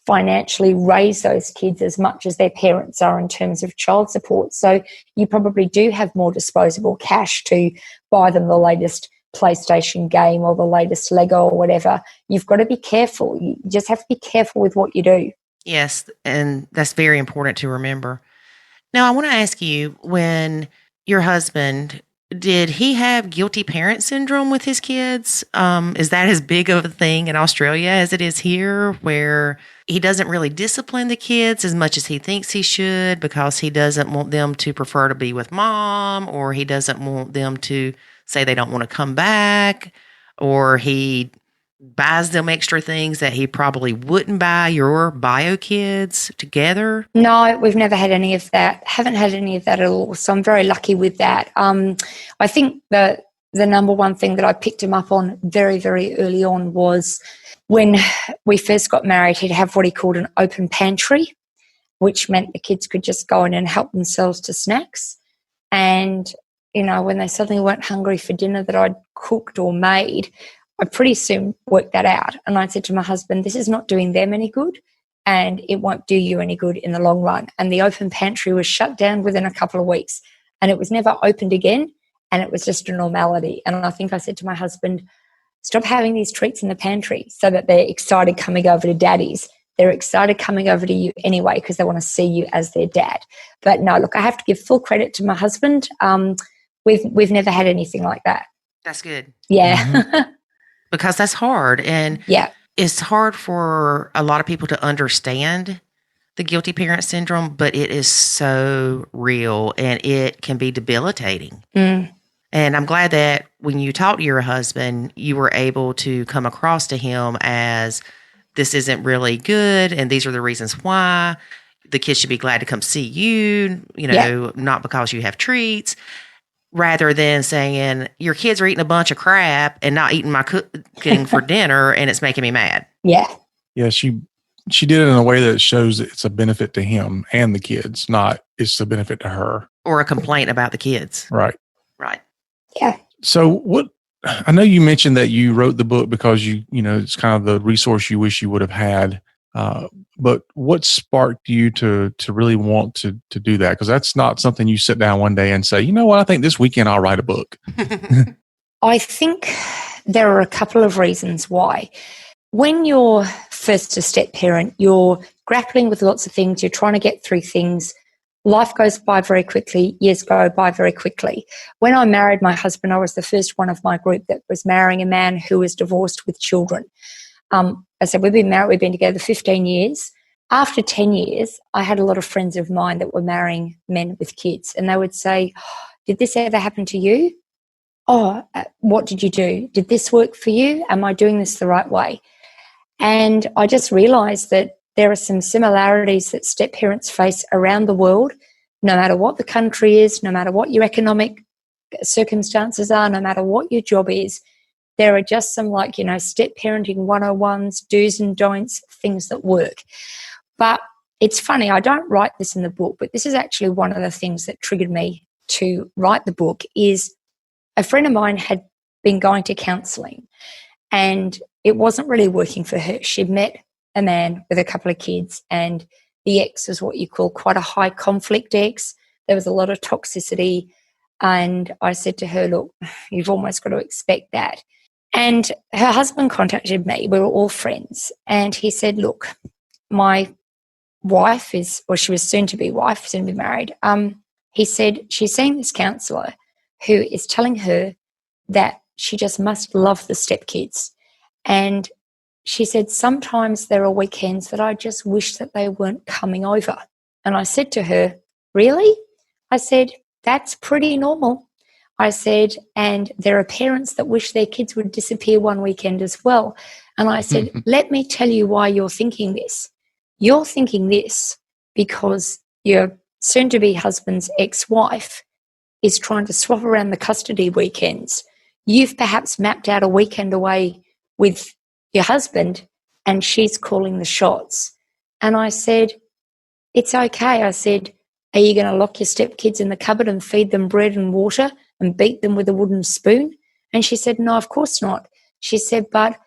financially raise those kids as much as their parents are in terms of child support. So you probably do have more disposable cash to buy them the latest PlayStation game or the latest Lego or whatever. You've got to be careful. You just have to be careful with what you do. Yes, and that's very important to remember. Now, I want to ask you, when your husband, did he have guilty parent syndrome with his kids? Is that as big of a thing in Australia as it is here, where he doesn't really discipline the kids as much as he thinks he should because he doesn't want them to prefer to be with mom, or he doesn't want them to say they don't want to come back, or he buys them extra things that he probably wouldn't buy your bio kids together? No, we've never had any of that. Haven't had any of that at all. So I'm very lucky with that. I think the number one thing that I picked him up on very, very early on was when we first got married, he'd have what he called an open pantry, which meant the kids could just go in and help themselves to snacks. And, when they suddenly weren't hungry for dinner that I'd cooked or made, I pretty soon worked that out. And I said to my husband, this is not doing them any good, and it won't do you any good in the long run. And the open pantry was shut down within a couple of weeks, and it was never opened again, and it was just a normality. And I think I said to my husband, stop having these treats in the pantry so that they're excited coming over to daddy's. They're excited coming over to you anyway because they want to see you as their dad. But no, look, I have to give full credit to my husband. We've never had anything like that. That's good. Yeah. Mm-hmm. Because that's hard. And yeah, it's hard for a lot of people to understand the guilty parent syndrome, but it is so real and it can be debilitating. Mm. And I'm glad that when you talked to your husband, you were able to come across to him as, this isn't really good, and these are the reasons why. The kids should be glad to come see you, not because you have treats. Rather than saying, your kids are eating a bunch of crap and not eating my cooking for dinner, and it's making me mad. Yeah. Yeah, she did it in a way that shows it's a benefit to him and the kids, not it's a benefit to her. Or a complaint about the kids. Right. Right. Yeah. So I know you mentioned that you wrote the book because it's kind of the resource you wish you would have had. But what sparked you to really want to do that? Because that's not something you sit down one day and say, you know what, I think this weekend I'll write a book. I think there are a couple of reasons why. When you're first a step parent, you're grappling with lots of things. You're trying to get through things. life goes by very quickly, years go by very quickly. When I married my husband, I was the first one of my group that was marrying a man who was divorced with children. I said, we've been married, we've been together 15 years. After 10 years, I had a lot of friends of mine that were marrying men with kids, and they would say, did this ever happen to you? Oh, what did you do? Did this work for you? Am I doing this the right way? And I just realized that there are some similarities that step parents face around the world, no matter what the country is, no matter what your economic circumstances are, no matter what your job is. There are just some step parenting 101s, do's and don'ts, things that work. But it's funny, I don't write this in the book, but this is actually one of the things that triggered me to write the book. Is a friend of mine had been going to counselling and it wasn't really working for her. She'd met a man with a couple of kids, and the ex was what you call quite a high conflict ex. There was a lot of toxicity, and I said to her, look, you've almost got to expect that. And her husband contacted me. We were all friends. And he said, look, my wife she was soon to be married. He said she's seeing this counsellor who is telling her that she just must love the stepkids. And she said, sometimes there are weekends that I just wish that they weren't coming over. And I said to her, really? I said, that's pretty normal. I said, and there are parents that wish their kids would disappear one weekend as well. And I said, let me tell you why you're thinking this. You're thinking this because your soon-to-be husband's ex-wife is trying to swap around the custody weekends. You've perhaps mapped out a weekend away with your husband and she's calling the shots. And I said, it's okay. I said, are you going to lock your stepkids in the cupboard and feed them bread and water and beat them with a wooden spoon? And she said, no, of course not. She said, but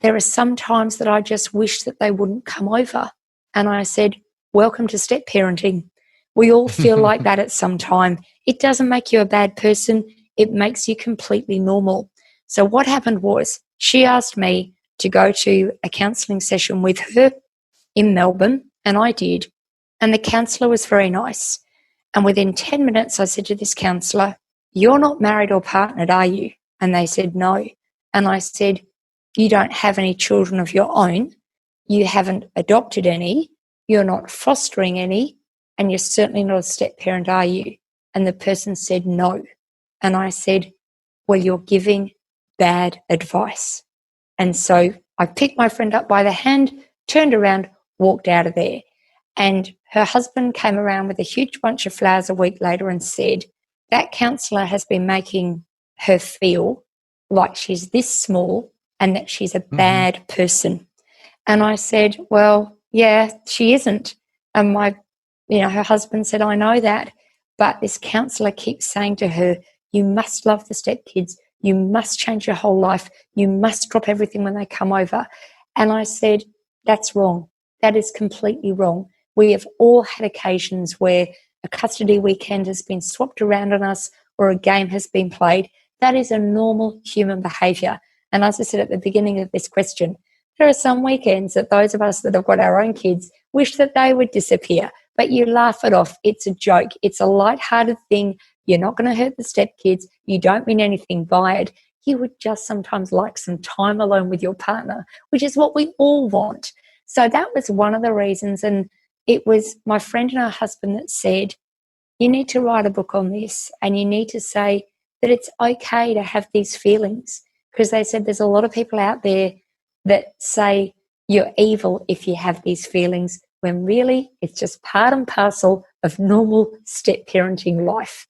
there are some times that I just wish that they wouldn't come over. And I said, welcome to step parenting. We all feel like that at some time. It doesn't make you a bad person. It makes you completely normal. So what happened was she asked me to go to a counselling session with her in Melbourne, and I did. And the counsellor was very nice. And within 10 minutes, I said to this counsellor, you're not married or partnered, are you? And they said, no. And I said, you don't have any children of your own. You haven't adopted any. You're not fostering any. And you're certainly not a step parent, are you? And the person said, no. And I said, well, you're giving bad advice. And so I picked my friend up by the hand, turned around, walked out of there. And her husband came around with a huge bunch of flowers a week later and said, that counsellor has been making her feel like she's this small and that she's a bad person. And I said, well, yeah, she isn't. And her husband said, I know that. But this counsellor keeps saying to her, you must love the stepkids. You must change your whole life. You must drop everything when they come over. And I said, that's wrong. That is completely wrong. We have all had occasions where a custody weekend has been swapped around on us or a game has been played. That is a normal human behaviour. And as I said at the beginning of this question, there are some weekends that those of us that have got our own kids wish that they would disappear, but you laugh it off. It's a joke. It's a light-hearted thing. You're not going to hurt the stepkids. You don't mean anything by it. You would just sometimes like some time alone with your partner, which is what we all want. So that was one of the reasons. And it was my friend and her husband that said, you need to write a book on this and you need to say that it's okay to have these feelings, because they said there's a lot of people out there that say you're evil if you have these feelings, when really it's just part and parcel of normal step parenting life.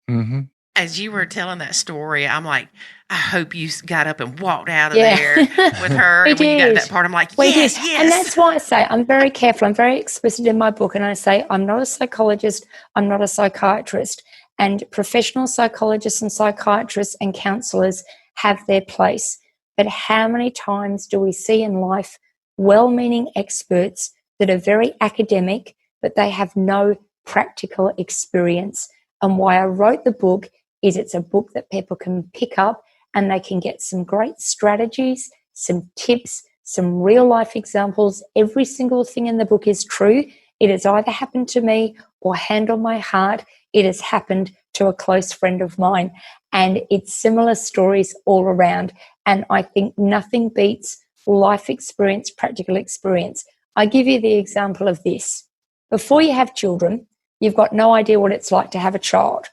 Mm-hmm. As you were telling that story, I'm like, I hope you got up and walked out of there with her. And when you got to that part, I'm like, yes. And that's why I say I'm very careful. I'm very explicit in my book. And I say I'm not a psychologist. I'm not a psychiatrist. And professional psychologists and psychiatrists and counsellors have their place. But how many times do we see in life well-meaning experts that are very academic, but they have no practical experience? And why I wrote the book is it's a book that people can pick up and they can get some great strategies, some tips, some real life examples. Every single thing in the book is true. It has either happened to me or, hand on my heart, it has happened to a close friend of mine. And it's similar stories all around. And I think nothing beats life experience, practical experience. I give you the example of this. Before you have children, you've got no idea what it's like to have a child.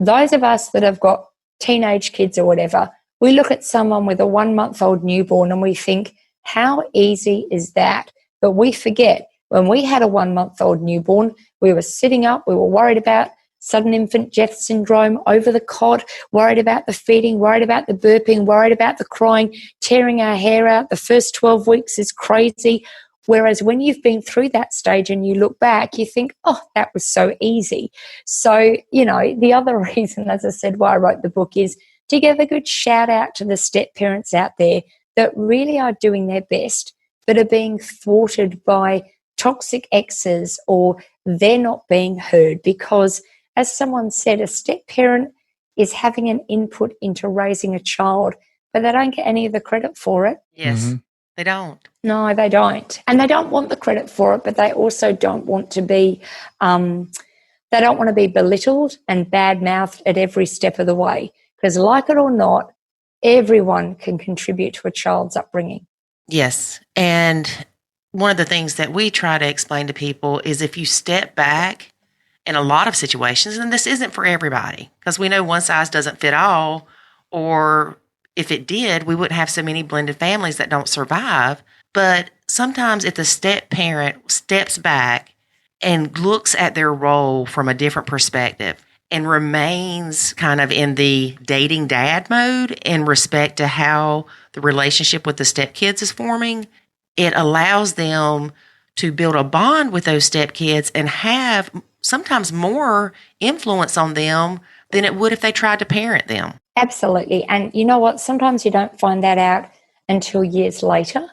Those of us that have got teenage kids or whatever, we look at someone with a 1-month-old newborn and we think, how easy is that? But we forget, when we had a 1-month-old newborn, we were sitting up, we were worried about sudden infant death syndrome, over the cot, worried about the feeding, worried about the burping, worried about the crying, tearing our hair out. The first 12 weeks is crazy. Whereas when you've been through that stage and you look back, you think, oh, that was so easy. So, the other reason, as I said, why I wrote the book is to give a good shout out to the step parents out there that really are doing their best, but are being thwarted by toxic exes, or they're not being heard. Because, as someone said, a step parent is having an input into raising a child, but they don't get any of the credit for it. Yes, they don't. No, they don't. And they don't want the credit for it, but they also don't want to be, they don't want to be belittled and bad-mouthed at every step of the way. Because like it or not, everyone can contribute to a child's upbringing. Yes. And one of the things that we try to explain to people is, if you step back in a lot of situations, and this isn't for everybody, because we know one size doesn't fit all, or if it did, we wouldn't have so many blended families that don't survive. But sometimes if the step parent steps back and looks at their role from a different perspective and remains kind of in the dating dad mode in respect to how the relationship with the stepkids is forming, it allows them to build a bond with those stepkids and have sometimes more influence on them than it would if they tried to parent them. Absolutely. And you know what? Sometimes you don't find that out until years later.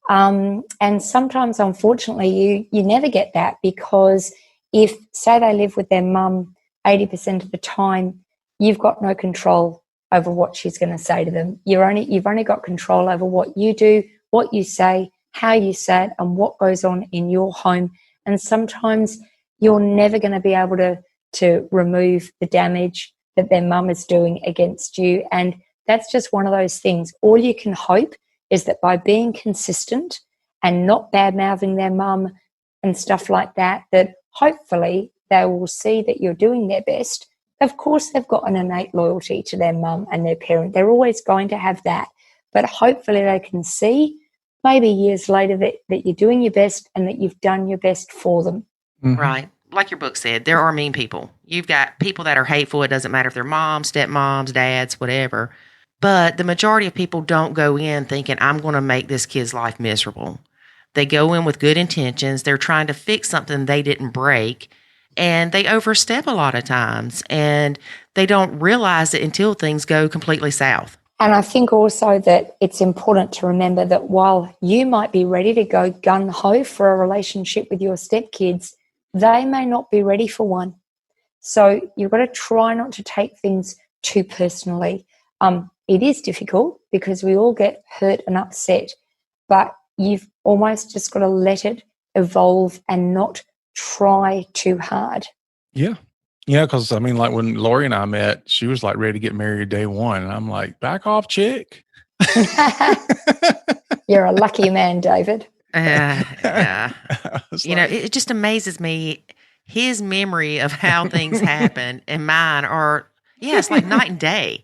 And sometimes, unfortunately, you never get that, because if, say, they live with their mum 80% of the time, you've got no control over what she's going to say to them. You've only got control over what you do, what you say, how you say it, and what goes on in your home. And sometimes you're never going to be able to remove the damage that their mum is doing against you. And that's just one of those things. All you can hope is that by being consistent and not bad-mouthing their mum and stuff like that, that hopefully they will see that you're doing their best. Of course, they've got an innate loyalty to their mum and their parent. They're always going to have that. But hopefully they can see maybe years later that you're doing your best and that you've done your best for them. Mm-hmm. Right. Like your book said, there are mean people. You've got people that are hateful. It doesn't matter if they're moms, stepmoms, dads, whatever. But the majority of people don't go in thinking, I'm going to make this kid's life miserable. They go in with good intentions. They're trying to fix something they didn't break. And they overstep a lot of times. And they don't realize it until things go completely south. And I think also that it's important to remember that while you might be ready to go gung-ho for a relationship with your stepkids, they may not be ready for one. So you've got to try not to take things too personally. It is difficult because we all get hurt and upset, but you've almost just got to let it evolve and not try too hard. Yeah. Yeah, because, I mean, like when Lori and I met, she was like ready to get married day one. And I'm like, back off, chick. You're a lucky man, David. Yeah. It just amazes me, his memory of how things happen and mine are, it's like night and day.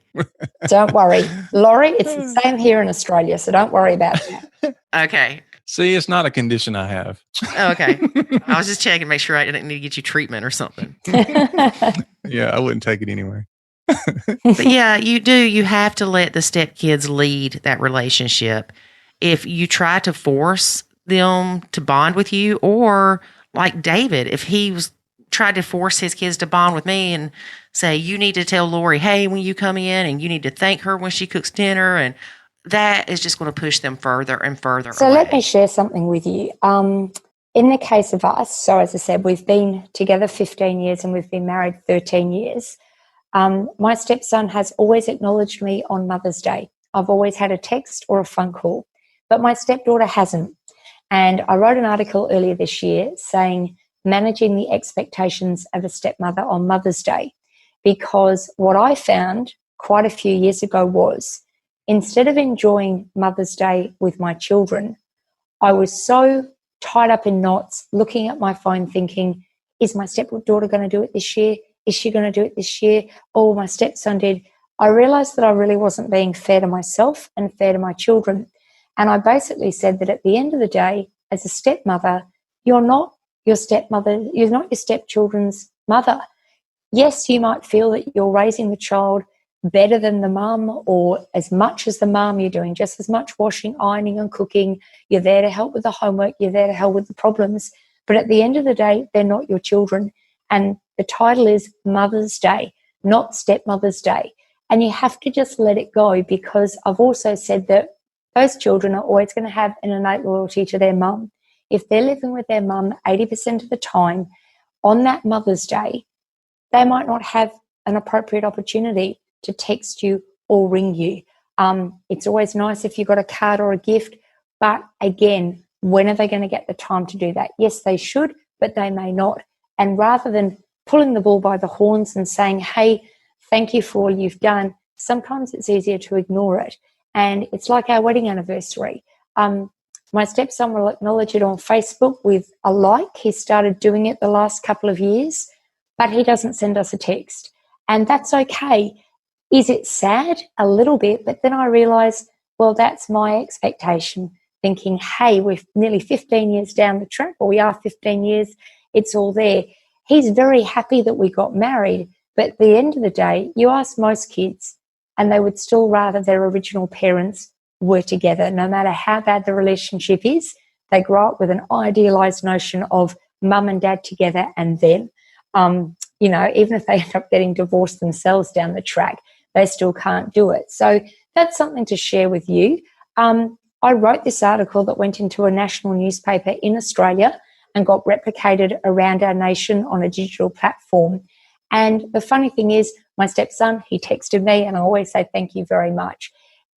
Don't worry. Lori, it's the same here in Australia, so don't worry about that. Okay. See, it's not a condition I have. Okay. I was just checking to make sure I didn't need to get you treatment or something. Yeah, I wouldn't take it anyway. But yeah, you do. You have to let the stepkids lead that relationship. If you try to force them to bond with you, or like David, if he was tried to force his kids to bond with me and say, you need to tell Lori, hey, when you come in, and you need to thank her when she cooks dinner, and that is just going to push them further and further So away. Let me share something with you. In the case of us, so as I said, we've been together 15 years and we've been married 13 years. My stepson has always acknowledged me on Mother's Day. I've always had a text or a phone call, but my stepdaughter hasn't. And I wrote an article earlier this year saying managing the expectations of a stepmother on Mother's Day. Because what I found quite a few years ago was, instead of enjoying Mother's Day with my children, I was so tied up in knots, looking at my phone thinking, is my stepdaughter going to do it this year? Is she going to do it this year? Oh, my stepson did. I realized that I really wasn't being fair to myself and fair to my children. And I basically said that at the end of the day, as a stepmother, you're not your stepmother, you're not your stepchildren's mother. Yes, you might feel that you're raising the child better than the mum or as much as the mum. You're doing just as much washing, ironing and cooking. You're there to help with the homework. You're there to help with the problems. But at the end of the day, they're not your children. And the title is Mother's Day, not Stepmother's Day. And you have to just let it go, because I've also said that those children are always going to have an innate loyalty to their mum. If they're living with their mum 80% of the time, on that Mother's Day, they might not have an appropriate opportunity to text you or ring you. It's always nice if you've got a card or a gift, but again, when are they going to get the time to do that? Yes, they should, but they may not. And rather than pulling the bull by the horns and saying, hey, thank you for all you've done, sometimes it's easier to ignore it. And it's like our wedding anniversary. My stepson will acknowledge it on Facebook with a like. He started doing it the last couple of years, but he doesn't send us a text. And that's okay. Is it sad? A little bit. But then I realised, well, that's my expectation, thinking, hey, we're nearly 15 years down the track, or we are 15 years, it's all there. He's very happy that we got married, but at the end of the day, you ask most kids, and they would still rather their original parents were together. No matter how bad the relationship is, they grow up with an idealised notion of mum and dad together, and then, even if they end up getting divorced themselves down the track, they still can't do it. So that's something to share with you. I wrote this article that went into a national newspaper in Australia and got replicated around our nation on a digital platform. And the funny thing is, my stepson, he texted me, and I always say thank you very much.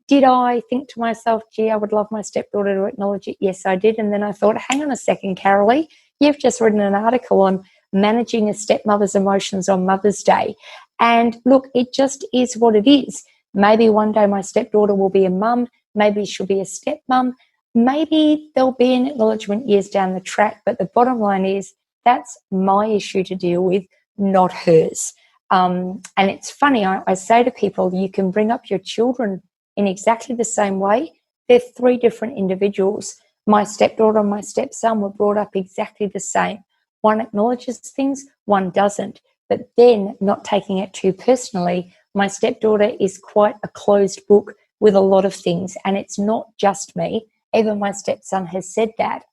Did I think to myself, gee, I would love my stepdaughter to acknowledge it? Yes, I did. And then I thought, hang on a second, Karalee, you've just written an article on managing a stepmother's emotions on Mother's Day. And look, it just is what it is. Maybe one day my stepdaughter will be a mum. Maybe she'll be a stepmum. Maybe there'll be an acknowledgement years down the track. But the bottom line is, that's my issue to deal with, not hers. And it's funny, I say to people, you can bring up your children in exactly the same way. They're three different individuals. My stepdaughter and my stepson were brought up exactly the same. One acknowledges things, one doesn't. But then, not taking it too personally, my stepdaughter is quite a closed book with a lot of things, and it's not just me. Even my stepson has said that.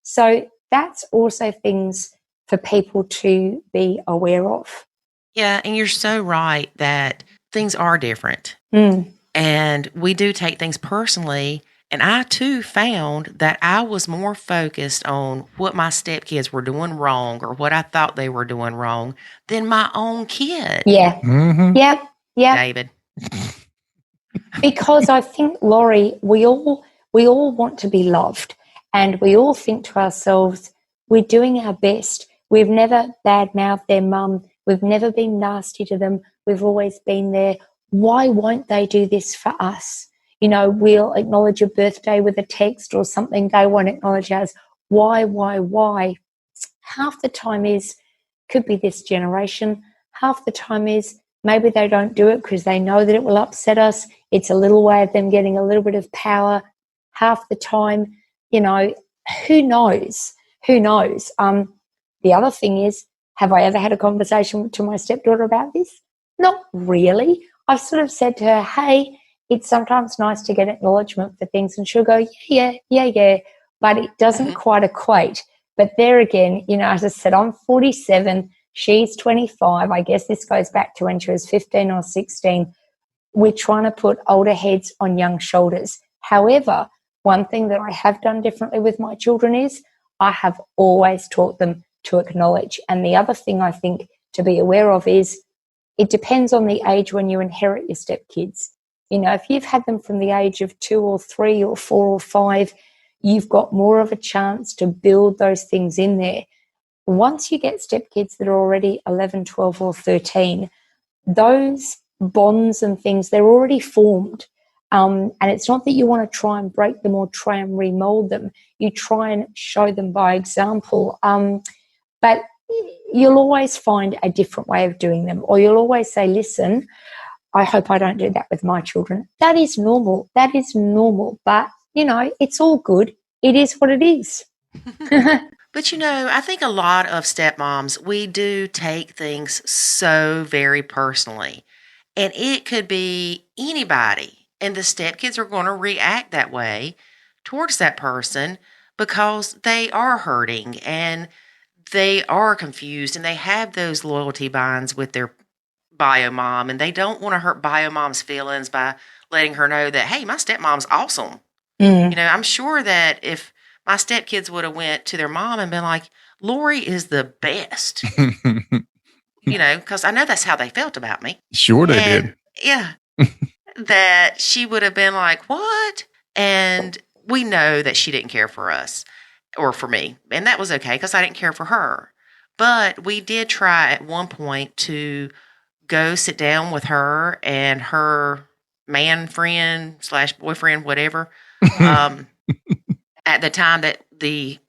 So that's also things for people to be aware of. Yeah, and you're so right that things are different. And we do take things personally. And I, too, found that I was more focused on what my stepkids were doing wrong or what I thought they were doing wrong than my own kid. Yeah. Mm-hmm. Yep. David. Because I think, Laurie, we all want to be loved, and we all think to ourselves, we're doing our best. We've never badmouthed their mum. We've never been nasty to them. We've always been there. Why won't they do this for us? We'll acknowledge a birthday with a text or something they won't acknowledge us. Why? Half the time could be this generation. Half the time is maybe they don't do it because they know that it will upset us. It's a little way of them getting a little bit of power. Half the time, who knows? The other thing is, have I ever had a conversation to my stepdaughter about this? Not really. I've sort of said to her, hey, it's sometimes nice to get acknowledgement for things. And she'll go, yeah. But it doesn't quite equate. But there again, as I said, I'm 47. She's 25. I guess this goes back to when she was 15 or 16. We're trying to put older heads on young shoulders. However, one thing that I have done differently with my children is I have always taught them to acknowledge. And the other thing I think to be aware of is it depends on the age when you inherit your stepkids. If you've had them from the age of 2 or 3 or 4 or 5, you've got more of a chance to build those things in there. once you get stepkids that are already 11, 12, or 13, those bonds and things, they're already formed. And it's not that you want to try and break them or try and remold them. You try and show them by example. But you'll always find a different way of doing them, or you'll always say, listen, I hope I don't do that with my children. That is normal. That is normal. But, it's all good. It is what it is. But, I think a lot of stepmoms, we do take things so very personally. And it could be anybody. And the stepkids are going to react that way towards that person because they are hurting and they are confused and they have those loyalty bonds with their bio mom. And they don't want to hurt bio mom's feelings by letting her know that, hey, my stepmom's awesome. I'm sure that if my stepkids would have went to their mom and been like, Lori is the best, because I know that's how they felt about me. Sure they did. Yeah. That she would have been like, what? And we know that she didn't care for us or for me. And that was okay because I didn't care for her. But we did try at one point to go sit down with her and her man friend / boyfriend, whatever, at the time that the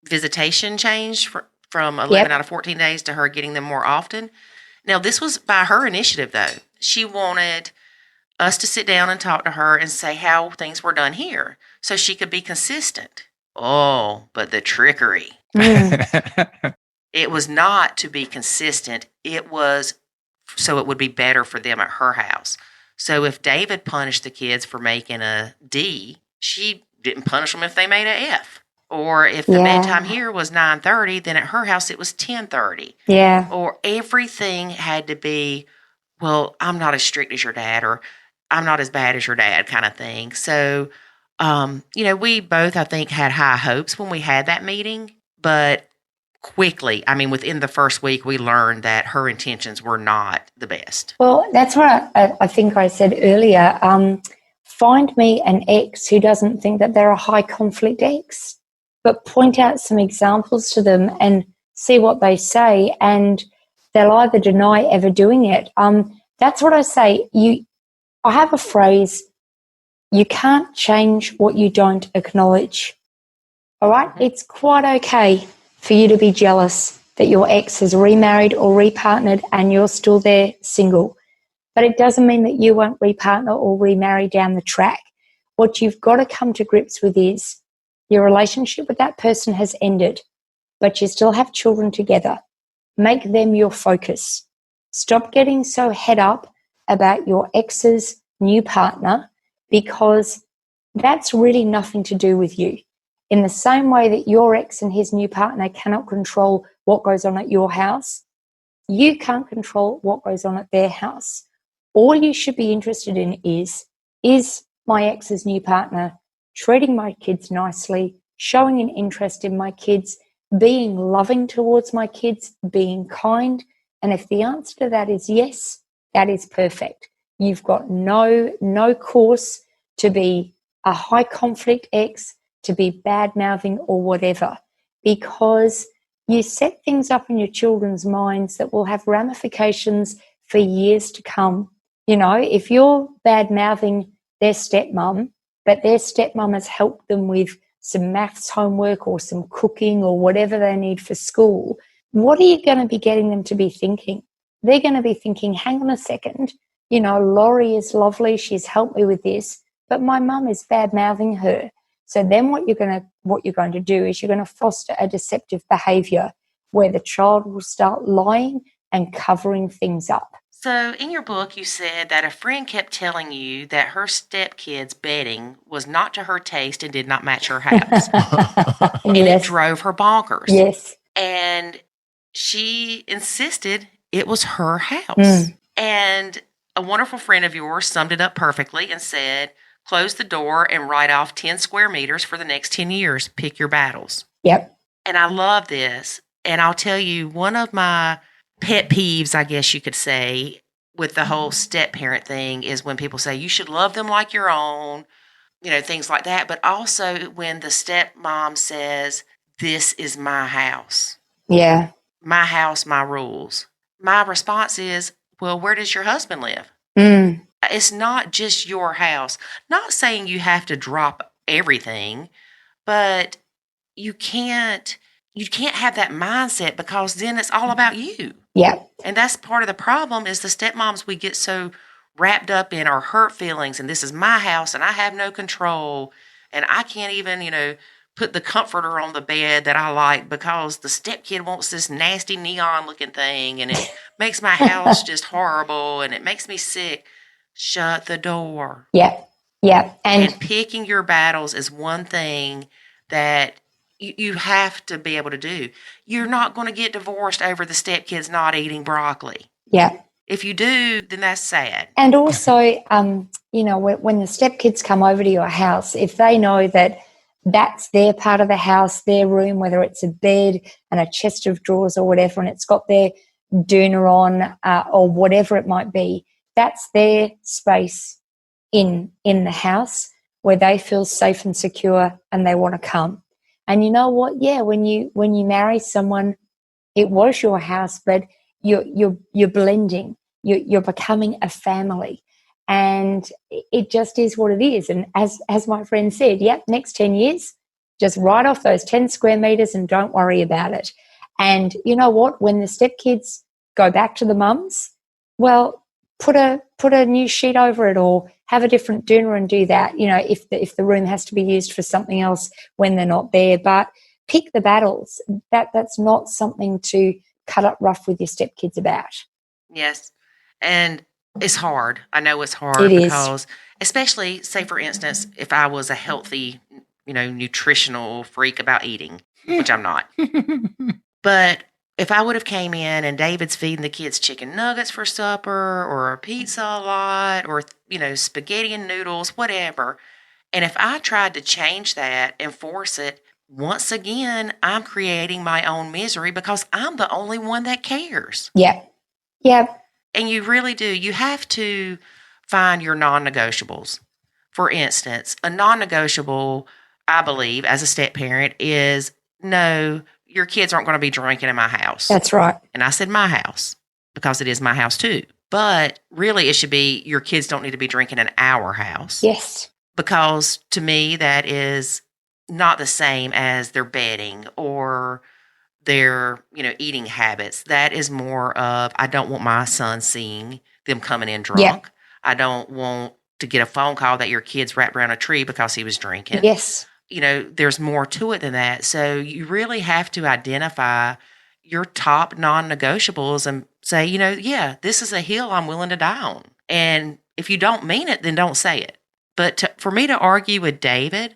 visitation changed from 11 out of 14 days to her getting them more often. Now, this was by her initiative, though. She wanted us to sit down and talk to her and say how things were done here so she could be consistent. Oh, but the trickery. It was not to be consistent. It was so it would be better for them at her house. So if David punished the kids for making a D, she didn't punish them if they made a F. Or if the bedtime here was 9:30, then at her house it was 10:30. Yeah. Or everything had to be, well, I'm not as strict as your dad, or I'm not as bad as your dad kind of thing. So, we both, I think, had high hopes when we had that meeting. But quickly, within the first week, we learned that her intentions were not the best. Well, that's what I think I said earlier. Find me an ex who doesn't think that they're a high conflict ex, but point out some examples to them and see what they say, and they'll either deny ever doing it. That's what I say. I have a phrase, you can't change what you don't acknowledge. All right? It's quite okay for you to be jealous that your ex has remarried or repartnered and you're still there single. But it doesn't mean that you won't repartner or remarry down the track. What you've got to come to grips with is your relationship with that person has ended, but you still have children together. Make them your focus. Stop getting so head up about your ex's new partner, because that's really nothing to do with you. In the same way that your ex and his new partner cannot control what goes on at your house, you can't control what goes on at their house. All you should be interested in is my ex's new partner treating my kids nicely, showing an interest in my kids, being loving towards my kids, being kind. And if the answer to that is yes, that is perfect. You've got no cause to be a high conflict ex, to be bad-mouthing or whatever, because you set things up in your children's minds that will have ramifications for years to come. If you're bad-mouthing their stepmom, but their stepmom has helped them with some maths homework or some cooking or whatever they need for school, what are you going to be getting them to be thinking? They're going to be thinking, hang on a second, Laurie is lovely, she's helped me with this, but my mum is bad-mouthing her. So then what you're going to do is you're going to foster a deceptive behavior where the child will start lying and covering things up. So in your book, you said that a friend kept telling you that her stepkids' bedding was not to her taste and did not match her house. And it drove her bonkers. Yes. And she insisted it was her house. And a wonderful friend of yours summed it up perfectly and said, close the door and write off 10 square meters for the next 10 years. Pick your battles. Yep. And I love this. And I'll tell you, one of my pet peeves, I guess you could say, with the whole step parent thing is when people say you should love them like your own, things like that. But also when the stepmom says, this is my house. Yeah. My house, my rules. My response is, well, where does your husband live? Mm. It's not just your house. Not saying you have to drop everything, but you can't have that mindset, because then it's all about you. Yeah. And that's part of the problem, is the stepmoms, we get so wrapped up in our hurt feelings, and this is my house and I have no control, and I can't even, put the comforter on the bed that I like because the stepkid wants this nasty neon looking thing, and it makes my house just horrible and it makes me sick. Shut the door. Yeah. Yeah. And picking your battles is one thing that you have to be able to do. You're not going to get divorced over the stepkids not eating broccoli. Yeah. If you do, then that's sad. And also, when the stepkids come over to your house, if they know that that's their part of the house, their room, whether it's a bed and a chest of drawers or whatever, and it's got their doona on or whatever it might be, that's their space in the house where they feel safe and secure and they want to come. And you know what? Yeah, when you marry someone, it was your house, but you're blending. You're becoming a family, and it just is what it is. And as my friend said, next 10 years, just write off those 10 square meters and don't worry about it. And you know what? When the stepkids go back to the mums, well, put a new sheet over it, or have a different doona and do that. If the room has to be used for something else when they're not there, but pick the battles. That's not something to cut up rough with your stepkids about. Yes. And it's hard. I know it's hard because, especially, say, for instance, if I was a healthy, nutritional freak about eating, which I'm not. But if I would have came in and David's feeding the kids chicken nuggets for supper, or a pizza a lot, or, spaghetti and noodles, whatever, and if I tried to change that and force it, once again, I'm creating my own misery because I'm the only one that cares. Yeah. Yeah. And you really do. You have to find your non-negotiables. For instance, a non-negotiable, I believe, as a step parent, is no, your kids aren't going to be drinking in my house. That's right. And I said my house because it is my house too. But really, it should be your kids don't need to be drinking in our house. Yes. Because to me, that is not the same as their bedding or their, eating habits. That is more of, I don't want my son seeing them coming in drunk. Yeah. I don't want to get a phone call that your kid's wrapped around a tree because he was drinking. Yes. There's more to it than that. So you really have to identify your top non-negotiables and say, this is a hill I'm willing to die on. And if you don't mean it, then don't say it. But for me to argue with David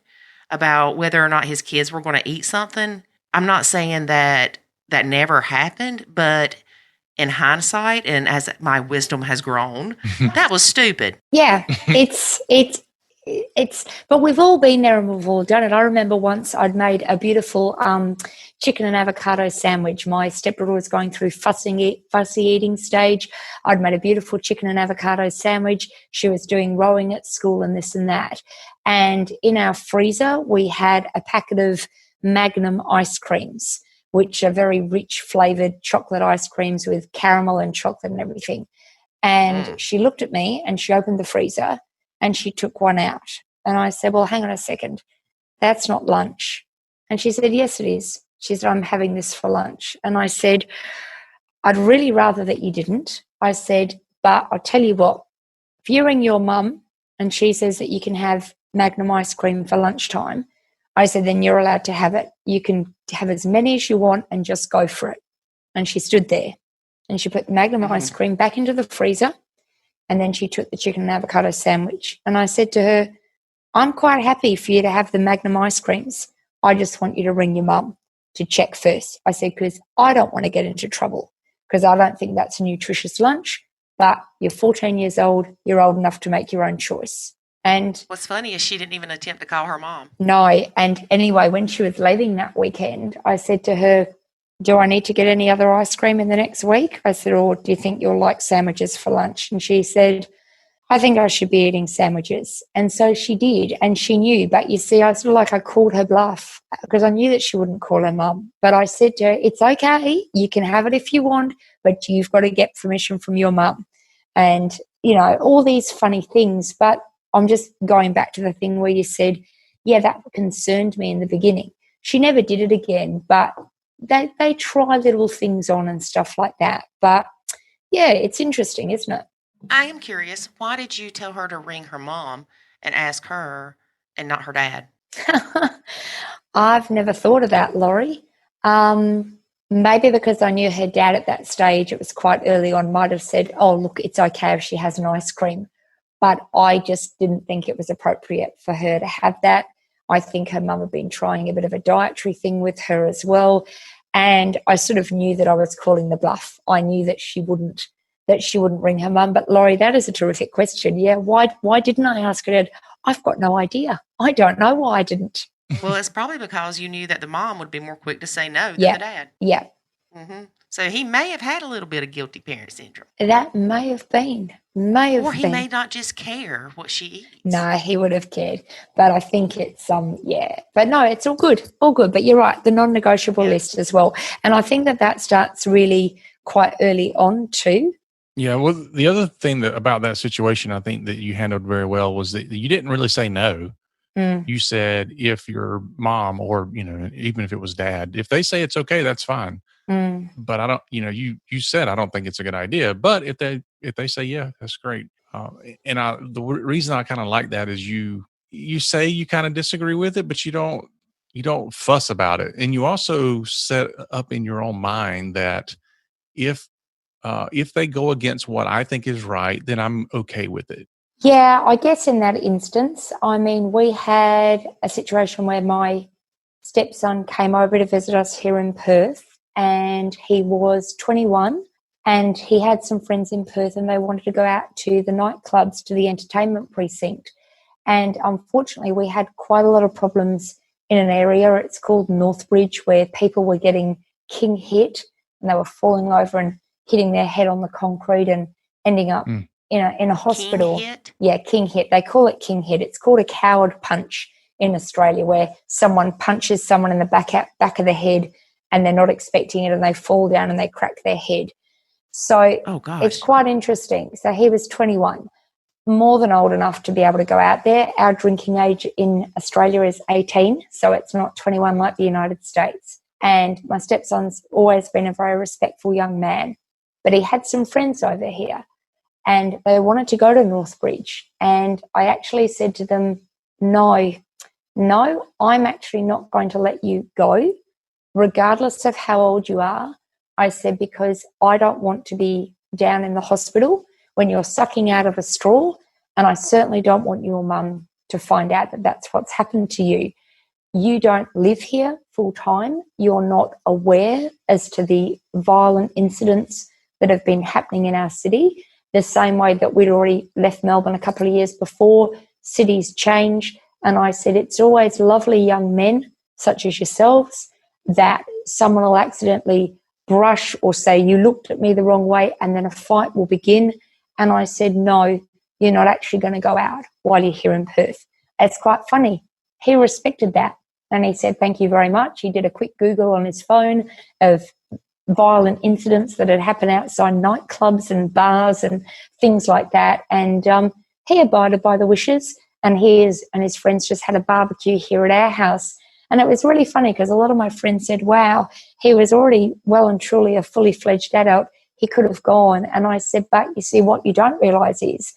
about whether or not his kids were going to eat something, I'm not saying that never happened, but in hindsight, and as my wisdom has grown, that was stupid. Yeah, but we've all been there and we've all done it. I remember once I'd made a beautiful chicken and avocado sandwich. My stepdaughter was going through fussy eating stage. I'd made a beautiful chicken and avocado sandwich. She was doing rowing at school and this and that. And in our freezer, we had a packet of Magnum ice creams, which are very rich flavored chocolate ice creams with caramel and chocolate and everything. And she looked at me and she opened the freezer and she took one out. And I said, well, hang on a second. That's not lunch. And she said, yes, it is. She said, I'm having this for lunch. And I said, I'd really rather that you didn't. I said, but I'll tell you what, if you ring your mum and she says that you can have Magnum ice cream for lunchtime, I said, then you're allowed to have it. You can have as many as you want and just go for it. And she stood there and she put the Magnum ice cream back into the freezer, and then she took the chicken and avocado sandwich. And I said to her, I'm quite happy for you to have the Magnum ice creams. I just want you to ring your mum to check first. I said, because I don't want to get into trouble, because I don't think that's a nutritious lunch, but you're 14 years old. You're old enough to make your own choice. And what's funny is she didn't even attempt to call her mom. No. And anyway, when she was leaving that weekend, I said to her, do I need to get any other ice cream in the next week? I said, or do you think you'll like sandwiches for lunch? And she said, I think I should be eating sandwiches. And so she did, and she knew. But you see, I called her bluff because I knew that she wouldn't call her mum. But I said to her, it's okay, you can have it if you want, but you've got to get permission from your mum. And, all these funny things. But I'm just going back to the thing where you said, yeah, that concerned me in the beginning. She never did it again, but they try little things on and stuff like that. But, yeah, it's interesting, isn't it? I am curious, why did you tell her to ring her mom and ask her and not her dad? I've never thought of that, Laurie. Maybe because I knew her dad at that stage, it was quite early on, might have said, oh, look, it's okay if she has an ice cream. But I just didn't think it was appropriate for her to have that. I think her mum had been trying a bit of a dietary thing with her as well. And I sort of knew that I was calling the bluff. I knew that she wouldn't ring her mum. But Laurie, that is a terrific question. Yeah, why didn't I ask her dad? I've got no idea. I don't know why I didn't. Well, it's probably because you knew that the mom would be more quick to say no than the dad. Yeah. Mm-hmm. So he may have had a little bit of guilty parent syndrome. That may have been. Or he may not just care what she eats. No, he would have cared. But I think it's, But no, it's all good. All good. But you're right, the non-negotiable list as well. And I think that starts really quite early on too. Yeah, well, the other thing about that situation I think that you handled very well was that you didn't really say no. You said if your mom or, even if it was dad, if they say it's okay, that's fine. But I don't, you said, I don't think it's a good idea, but if they say, yeah, that's great. And the reason I kind of like that is you say you kind of disagree with it, but you don't fuss about it. And you also set up in your own mind that if they go against what I think is right, then I'm okay with it. Yeah, I guess in that instance, we had a situation where my stepson came over to visit us here in Perth, and he was 21, and he had some friends in Perth, and they wanted to go out to the nightclubs, to the entertainment precinct. And unfortunately, we had quite a lot of problems in an area. It's called Northbridge, where people were getting king hit, and they were falling over and hitting their head on the concrete and ending up in a hospital. King hit? Yeah, king hit. They call it king hit. It's called a coward punch in Australia, where someone punches someone in the back of the head and they're not expecting it, and they fall down and they crack their head. So it's quite interesting. So he was 21, more than old enough to be able to go out there. Our drinking age in Australia is 18, so it's not 21 like the United States. And my stepson's always been a very respectful young man, but he had some friends over here, and they wanted to go to Northbridge. And I actually said to them, no, I'm actually not going to let you go, regardless of how old you are. I said, because I don't want to be down in the hospital when you're sucking out of a straw, and I certainly don't want your mum to find out that that's what's happened to you. You don't live here full time. You're not aware as to the violent incidents that have been happening in our city, the same way that we'd already left Melbourne a couple of years before. Cities change. And I said, it's always lovely young men such as yourselves that someone will accidentally brush or say, you looked at me the wrong way, and then a fight will begin. And I said, no, you're not actually going to go out while you're here in Perth. It's quite funny. He respected that. And he said, thank you very much. He did a quick Google on his phone of violent incidents that had happened outside nightclubs and bars and things like that. And he abided by the wishes, and he and his friends just had a barbecue here at our house. And it was really funny because a lot of my friends said, wow, he was already well and truly a fully fledged adult. He could have gone. And I said, but you see, what you don't realise is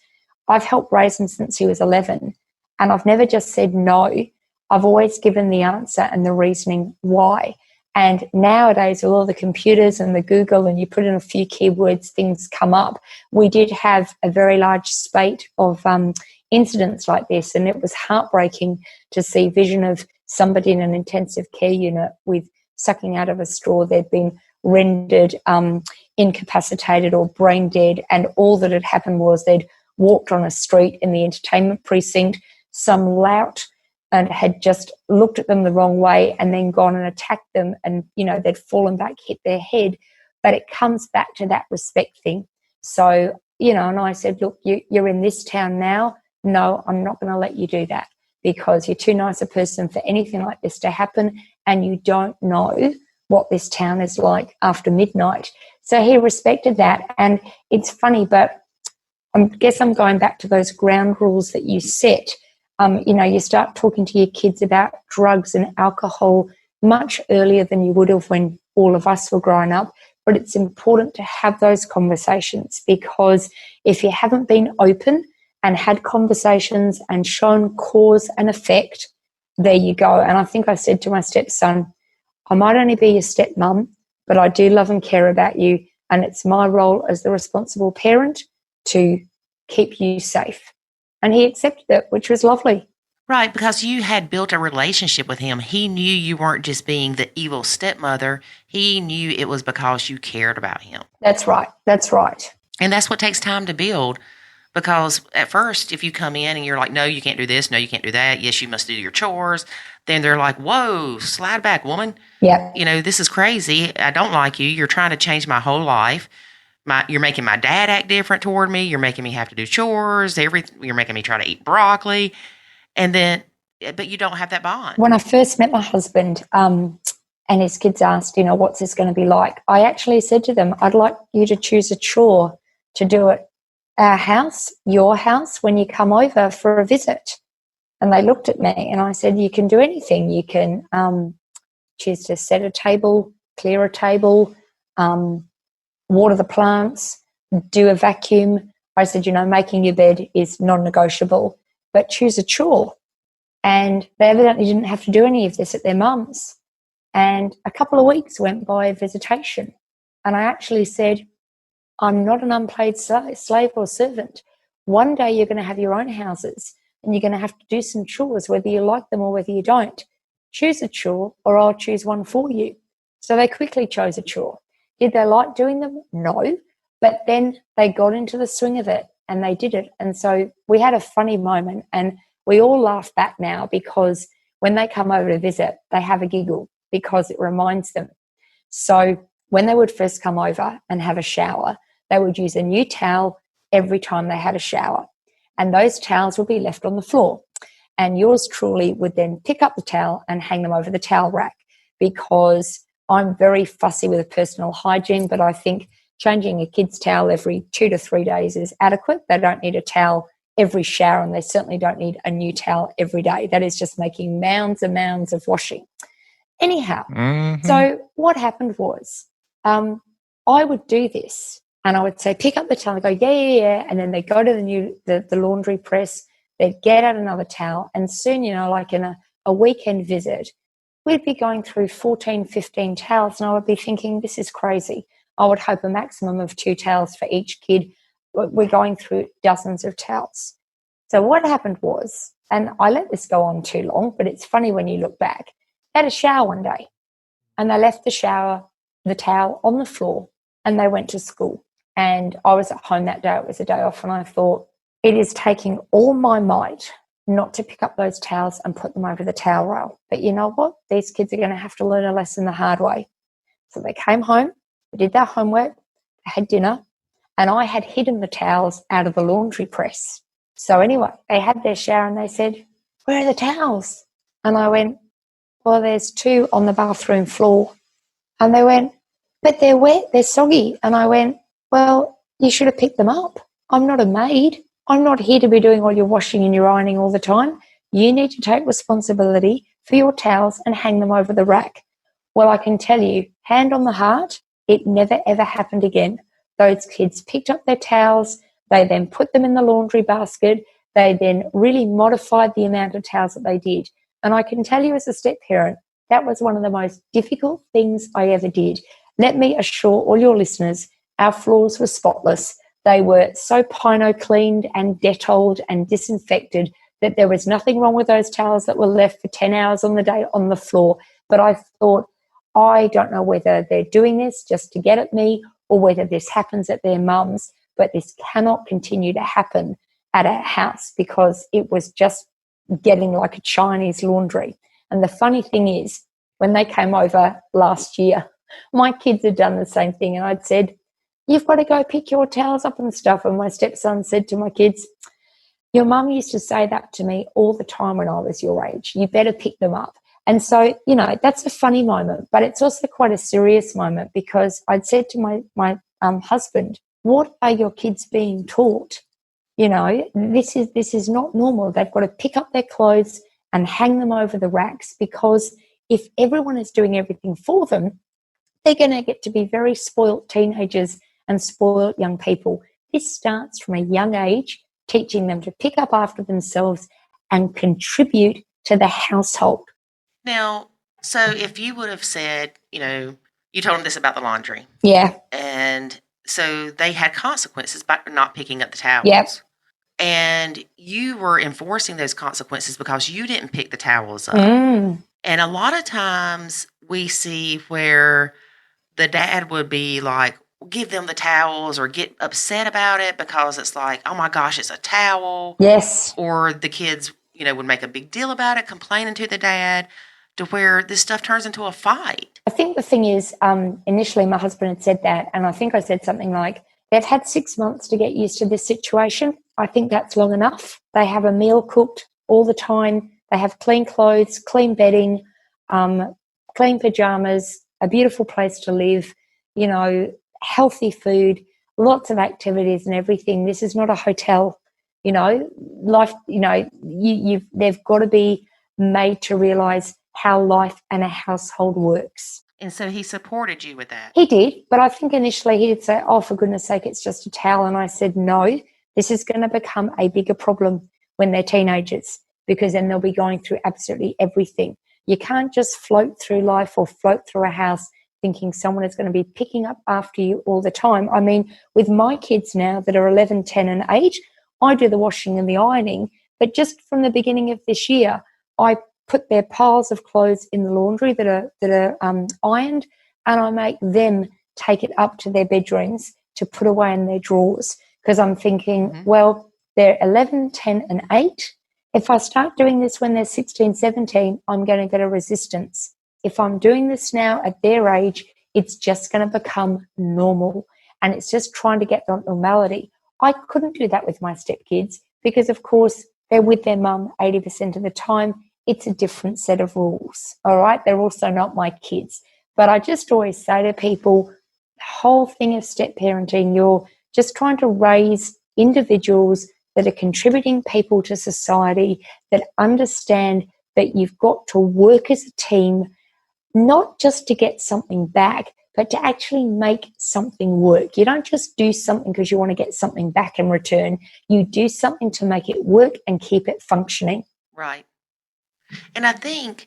I've helped raise him since he was 11, and I've never just said no. I've always given the answer and the reasoning why. And nowadays, with all the computers and the Google, and you put in a few keywords, things come up. We did have a very large spate of incidents like this, and it was heartbreaking to see vision of somebody in an intensive care unit with sucking out of a straw. They'd been rendered incapacitated or brain dead, and all that had happened was they'd walked on a street in the entertainment precinct, some lout and had just looked at them the wrong way and then gone and attacked them, and, they'd fallen back, hit their head. But it comes back to that respect thing. So and I said, look, you're in this town now. No, I'm not going to let you do that because you're too nice a person for anything like this to happen, and you don't know what this town is like after midnight. So he respected that. And it's funny, but I guess I'm going back to those ground rules that you set. You start talking to your kids about drugs and alcohol much earlier than you would have when all of us were growing up. But it's important to have those conversations, because if you haven't been open and had conversations and shown cause and effect, there you go. And I think I said to my stepson, I might only be your stepmum, but I do love and care about you. And it's my role as the responsible parent to keep you safe. And he accepted it, which was lovely. Right, because you had built a relationship with him. He knew you weren't just being the evil stepmother. He knew it was because you cared about him. That's right. That's right. And that's what takes time to build. Because at first, if you come in and you're like, no, you can't do this. No, you can't do that. Yes, you must do your chores. Then they're like, whoa, slide back, woman. Yeah. This is crazy. I don't like you. You're trying to change my whole life. You're making my dad act different toward me. You're making me have to do chores. You're making me try to eat broccoli. But you don't have that bond. When I first met my husband, and his kids asked, what's this going to be like? I actually said to them, I'd like you to choose a chore to do at our house, your house, when you come over for a visit. And they looked at me and I said, you can do anything. You can choose to set a table, clear a table, water the plants, do a vacuum. I said, making your bed is non-negotiable, but choose a chore. And they evidently didn't have to do any of this at their mum's. And a couple of weeks went by visitation. And I actually said, I'm not an unpaid slave or servant. One day you're going to have your own houses and you're going to have to do some chores, whether you like them or whether you don't. Choose a chore or I'll choose one for you. So they quickly chose a chore. Did they like doing them? No. But then they got into the swing of it and they did it. And so we had a funny moment, and we all laugh back now because when they come over to visit, they have a giggle because it reminds them. So when they would first come over and have a shower, they would use a new towel every time they had a shower. And those towels would be left on the floor. And yours truly would then pick up the towel and hang them over the towel rack, because I'm very fussy with personal hygiene, but I think changing a kid's towel every 2 to 3 days is adequate. They don't need a towel every shower, and they certainly don't need a new towel every day. That is just making mounds and mounds of washing. Anyhow, So what happened was I would do this and I would say, pick up the towel and go, yeah. And then they go to the laundry press, they'd get out another towel, and soon, like in a weekend visit, we'd be going through 14, 15 towels, and I would be thinking, this is crazy. I would hope a maximum of 2 towels for each kid. We're going through dozens of towels. So what happened was, and I let this go on too long, but it's funny when you look back, they had a shower one day and they left the towel on the floor, and they went to school. And I was at home that day. It was a day off, and I thought, it is taking all my might not to pick up those towels and put them over the towel rail. But you know what? These kids are going to have to learn a lesson the hard way. So they came home, they did their homework, they had dinner, and I had hidden the towels out of the laundry press. So anyway, they had their shower and they said, where are the towels? And I went, well, there's 2 on the bathroom floor. And they went, but they're wet, they're soggy. And I went, well, you should have picked them up. I'm not a maid. I'm not here to be doing all your washing and your ironing all the time. You need to take responsibility for your towels and hang them over the rack. Well, I can tell you, hand on the heart, it never, ever happened again. Those kids picked up their towels. They then put them in the laundry basket. They then really modified the amount of towels that they did. And I can tell you as a step-parent, that was one of the most difficult things I ever did. Let me assure all your listeners, our floors were spotless. They were so pino cleaned and Dettoled and disinfected that there was nothing wrong with those towels that were left for 10 hours on the day on the floor. But I thought, I don't know whether they're doing this just to get at me or whether this happens at their mum's, but this cannot continue to happen at our house, because it was just getting like a Chinese laundry. And the funny thing is, when they came over last year, my kids had done the same thing, and I'd said, you've got to go pick your towels up and stuff. And my stepson said to my kids, your mum used to say that to me all the time when I was your age. You better pick them up. And so, that's a funny moment, but it's also quite a serious moment, because I'd said to my husband, what are your kids being taught? This is not normal. They've got to pick up their clothes and hang them over the racks, because if everyone is doing everything for them, they're going to get to be very spoilt teenagers and spoilt young people. This starts from a young age, teaching them to pick up after themselves and contribute to the household. Now, so if you would have said, you told them this about the laundry. Yeah. And so they had consequences by not picking up the towels. Yep. And you were enforcing those consequences because you didn't pick the towels up. And a lot of times we see where the dad would be like, give them the towels, or get upset about it because it's like, oh my gosh, it's a towel. Yes. Or the kids, would make a big deal about it, complaining to the dad, to where this stuff turns into a fight. I think the thing is, initially my husband had said that, and I think I said something like, they've had 6 months to get used to this situation. I think that's long enough. They have a meal cooked all the time. They have clean clothes, clean bedding, clean pajamas, a beautiful place to live, healthy food, lots of activities and everything. This is not a hotel, life, they've got to be made to realize how life and a household works. And so he supported you with that. He did, but I think initially he did say, oh, for goodness sake, it's just a towel. And I said, no, this is going to become a bigger problem when they're teenagers, because then they'll be going through absolutely everything. You can't just float through life or float through a house thinking someone is going to be picking up after you all the time. I mean, with my kids now that are 11, 10 and 8, I do the washing and the ironing, but just from the beginning of this year, I put their piles of clothes in the laundry that are ironed, and I make them take it up to their bedrooms to put away in their drawers, because I'm thinking, well, they're 11, 10 and 8. If I start doing this when they're 16, 17, I'm going to get a resistance. If I'm doing this now at their age, it's just going to become normal, and it's just trying to get that normality. I couldn't do that with my stepkids because, of course, they're with their mum 80% of the time. It's a different set of rules, all right? They're also not my kids. But I just always say to people, the whole thing of step parenting, you're just trying to raise individuals that are contributing people to society, that understand that you've got to work as a team, not just to get something back, but to actually make something work. You don't just do something because you want to get something back in return. You do something to make it work and keep it functioning. Right. And I think,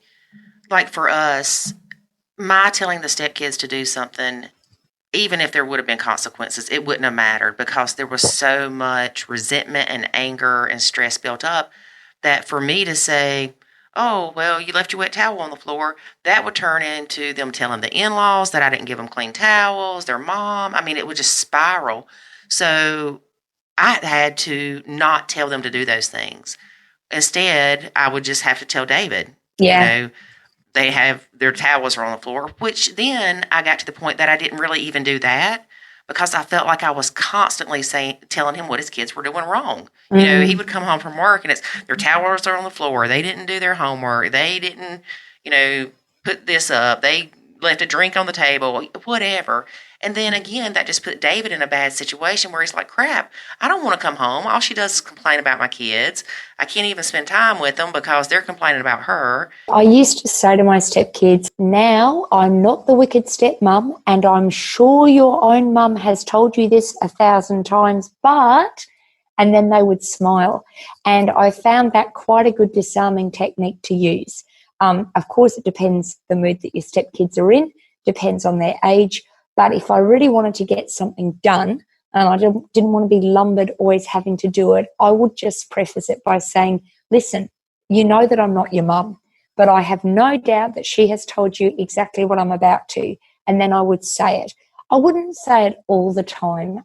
like for us, my telling the stepkids to do something, even if there would have been consequences, it wouldn't have mattered, because there was so much resentment and anger and stress built up that for me to say, oh, well, you left your wet towel on the floor, that would turn into them telling the in-laws that I didn't give them clean towels, their mom. I mean, it would just spiral. So I had to not tell them to do those things. Instead, I would just have to tell David, they have their towels are on the floor, which then I got to the point that I didn't really even do that, because I felt like I was constantly telling him what his kids were doing wrong. Mm-hmm. He would come home from work and it's their towels are on the floor. They didn't do their homework. They didn't, put this up. They left a drink on the table, whatever. And then again, that just put David in a bad situation where he's like, crap, I don't want to come home. All she does is complain about my kids. I can't even spend time with them because they're complaining about her. I used to say to my stepkids, now I'm not the wicked stepmum, and I'm sure your own mum has told you this 1,000 times, but, and then they would smile. And I found that quite a good disarming technique to use. Of course, it depends the mood that your stepkids are in, depends on their age. But if I really wanted to get something done and I didn't want to be lumbered always having to do it, I would just preface it by saying, listen, you know that I'm not your mum, but I have no doubt that she has told you exactly what I'm about to. And then I would say it. I wouldn't say it all the time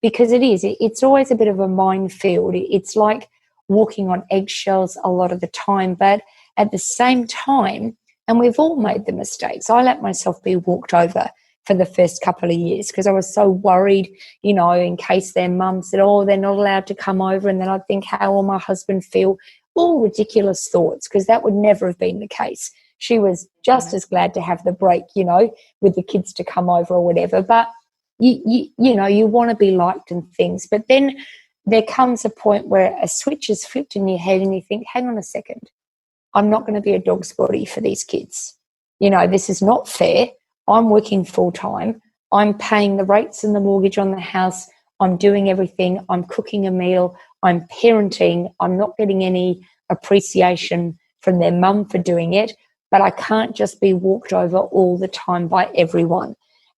because it's always a bit of a minefield. It's like walking on eggshells a lot of the time. But at the same time, and we've all made the mistakes, I let myself be walked over for the first couple of years because I was so worried, you know, in case their mum said, oh, they're not allowed to come over, and then I'd think, how will my husband feel? All ridiculous thoughts, because that would never have been the case. She was just as glad to have the break, you know, with the kids to come over or whatever. But, you know, you want to be liked and things. But then there comes a point where a switch is flipped in your head and you think, hang on a second, I'm not going to be a dog's body for these kids. You know, this is not fair. I'm working full time. I'm paying the rates and the mortgage on the house. I'm doing everything. I'm cooking a meal. I'm parenting. I'm not getting any appreciation from their mum for doing it, but I can't just be walked over all the time by everyone.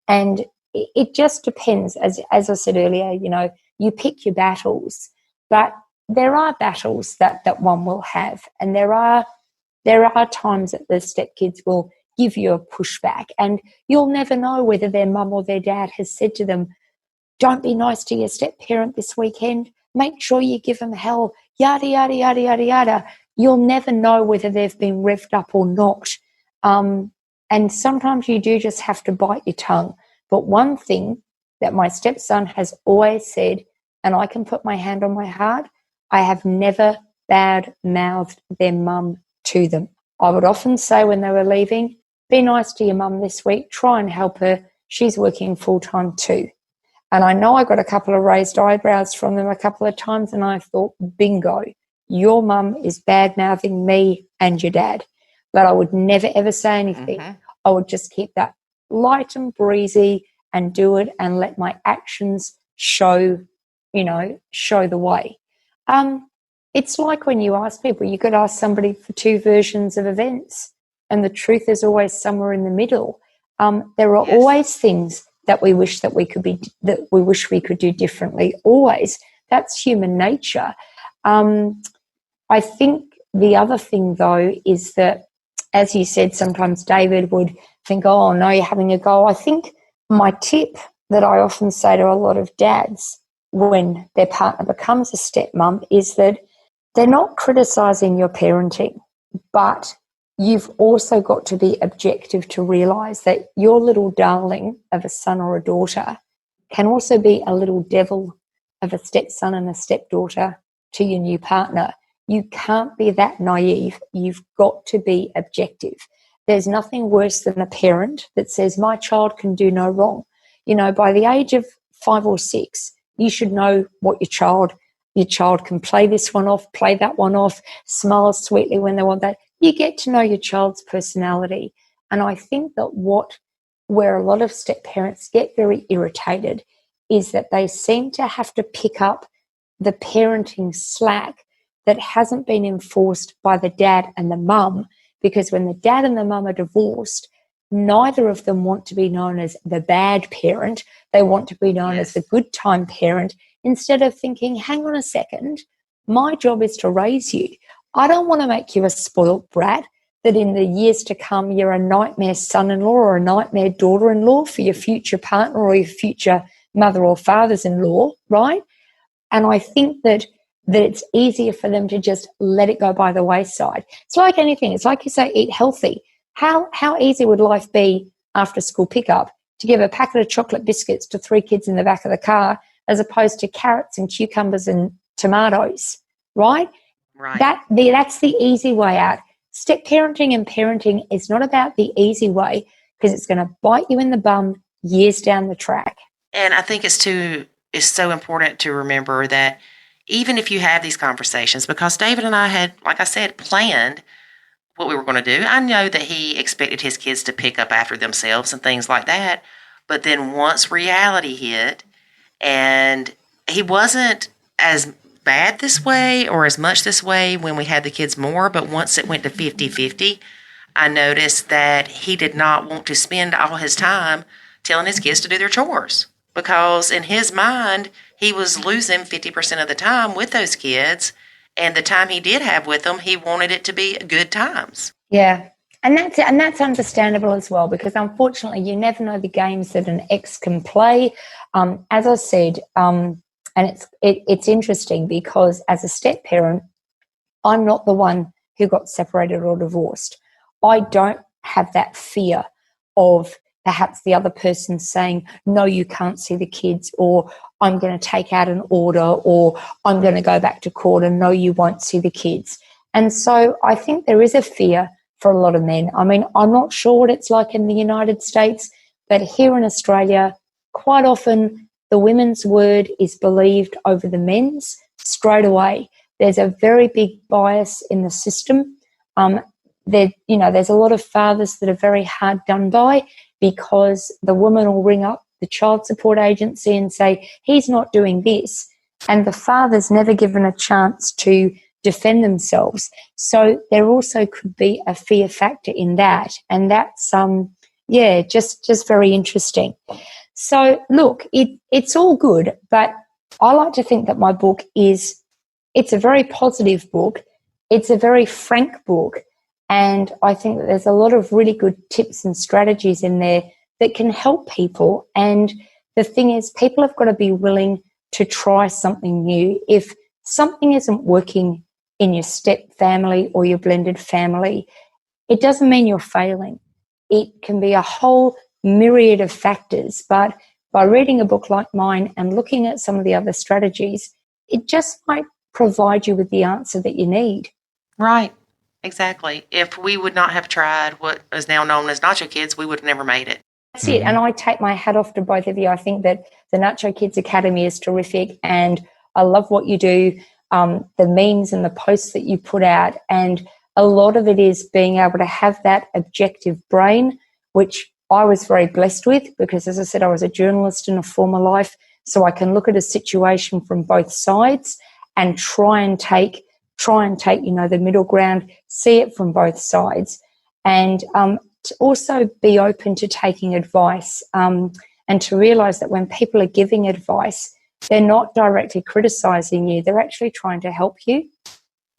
And it just depends. As I said earlier, you know, you pick your battles, but there are battles that one will have. And there are times that the stepkids will give you a pushback, and you'll never know whether their mum or their dad has said to them, don't be nice to your step-parent this weekend. Make sure you give them hell, yada, yada, yada, yada, yada. You'll never know whether they've been revved up or not. And sometimes you do just have to bite your tongue. But one thing that my stepson has always said, and I can put my hand on my heart, I have never bad-mouthed their mum to them. I would often say when they were leaving, be nice to your mum this week, try and help her. She's working full-time too. And I know I got a couple of raised eyebrows from them a couple of times, and I thought, bingo, your mum is bad-mouthing me and your dad. But I would never, ever say anything. Mm-hmm. I would just keep that light and breezy and do it and let my actions show the way. It's like when you ask people, you could ask somebody for two versions of events, and the truth is always somewhere in the middle. There are always things that we wish we could do differently. Always. That's human nature. I think the other thing, though, is that, as you said, sometimes David would think, oh, no, you're having a go. I think my tip that I often say to a lot of dads when their partner becomes a stepmom is that they're not criticising your parenting, but you've also got to be objective to realise that your little darling of a son or a daughter can also be a little devil of a stepson and a stepdaughter to your new partner. You can't be that naive. You've got to be objective. There's nothing worse than a parent that says, my child can do no wrong. You know, by the age of 5 or 6, you should know what your child can play this one off, play that one off, smile sweetly when they want that. You get to know your child's personality. And I think that where a lot of step parents get very irritated is that they seem to have to pick up the parenting slack that hasn't been enforced by the dad and the mum, because when the dad and the mum are divorced, neither of them want to be known as the bad parent. They want to be known as the good time parent, instead of thinking, hang on a second, my job is to raise you. I don't want to make you a spoilt brat that in the years to come you're a nightmare son-in-law or a nightmare daughter-in-law for your future partner or your future mother or father's-in-law, right? And I think that it's easier for them to just let it go by the wayside. It's like anything. It's like you say, eat healthy. How easy would life be after school pickup to give a packet of chocolate biscuits to 3 kids in the back of the car as opposed to carrots and cucumbers and tomatoes, right? Right. That's the easy way out. Step parenting and parenting is not about the easy way, because it's going to bite you in the bum years down the track. And I think it's so important to remember that even if you have these conversations, because David and I had, like I said, planned what we were going to do. I know that he expected his kids to pick up after themselves and things like that. But then once reality hit, and he wasn't as bad this way or as much this way when we had the kids more, but once it went to 50-50, I noticed that he did not want to spend all his time telling his kids to do their chores, because in his mind, he was losing 50% of the time with those kids, and the time he did have with them, he wanted it to be good times. Yeah, and that's understandable as well, because unfortunately, you never know the games that an ex can play. As I said, and it's interesting because as a step parent, I'm not the one who got separated or divorced. I don't have that fear of perhaps the other person saying, no, you can't see the kids, or I'm going to take out an order, or I'm going to go back to court, and no, you won't see the kids. And so I think there is a fear for a lot of men. I mean, I'm not sure what it's like in the United States, but here in Australia, quite often the women's word is believed over the men's straight away. There's a very big bias in the system. There's a lot of fathers that are very hard done by because the woman will ring up the child support agency and say, he's not doing this. And the father's never given a chance to defend themselves. So there also could be a fear factor in that. And that's, just very interesting. So look, it's all good, but I like to think that my book it's a very positive book. It's a very frank book. And I think that there's a lot of really good tips and strategies in there that can help people. And the thing is, people have got to be willing to try something new. If something isn't working in your step family or your blended family, it doesn't mean you're failing. It can be a whole myriad of factors. But by reading a book like mine and looking at some of the other strategies, it just might provide you with the answer that you need. Right. Exactly. If we would not have tried what is now known as Nacho Kids, we would have never made it. That's it. And I take my hat off to both of you. I think that the Nacho Kids Academy is terrific, and I love what you do, the memes and the posts that you put out. And a lot of it is being able to have that objective brain, which I was very blessed with because, as I said, I was a journalist in a former life. So I can look at a situation from both sides and try and take the middle ground, see it from both sides, and to also be open to taking advice, and to realise that when people are giving advice, they're not directly criticising you, they're actually trying to help you.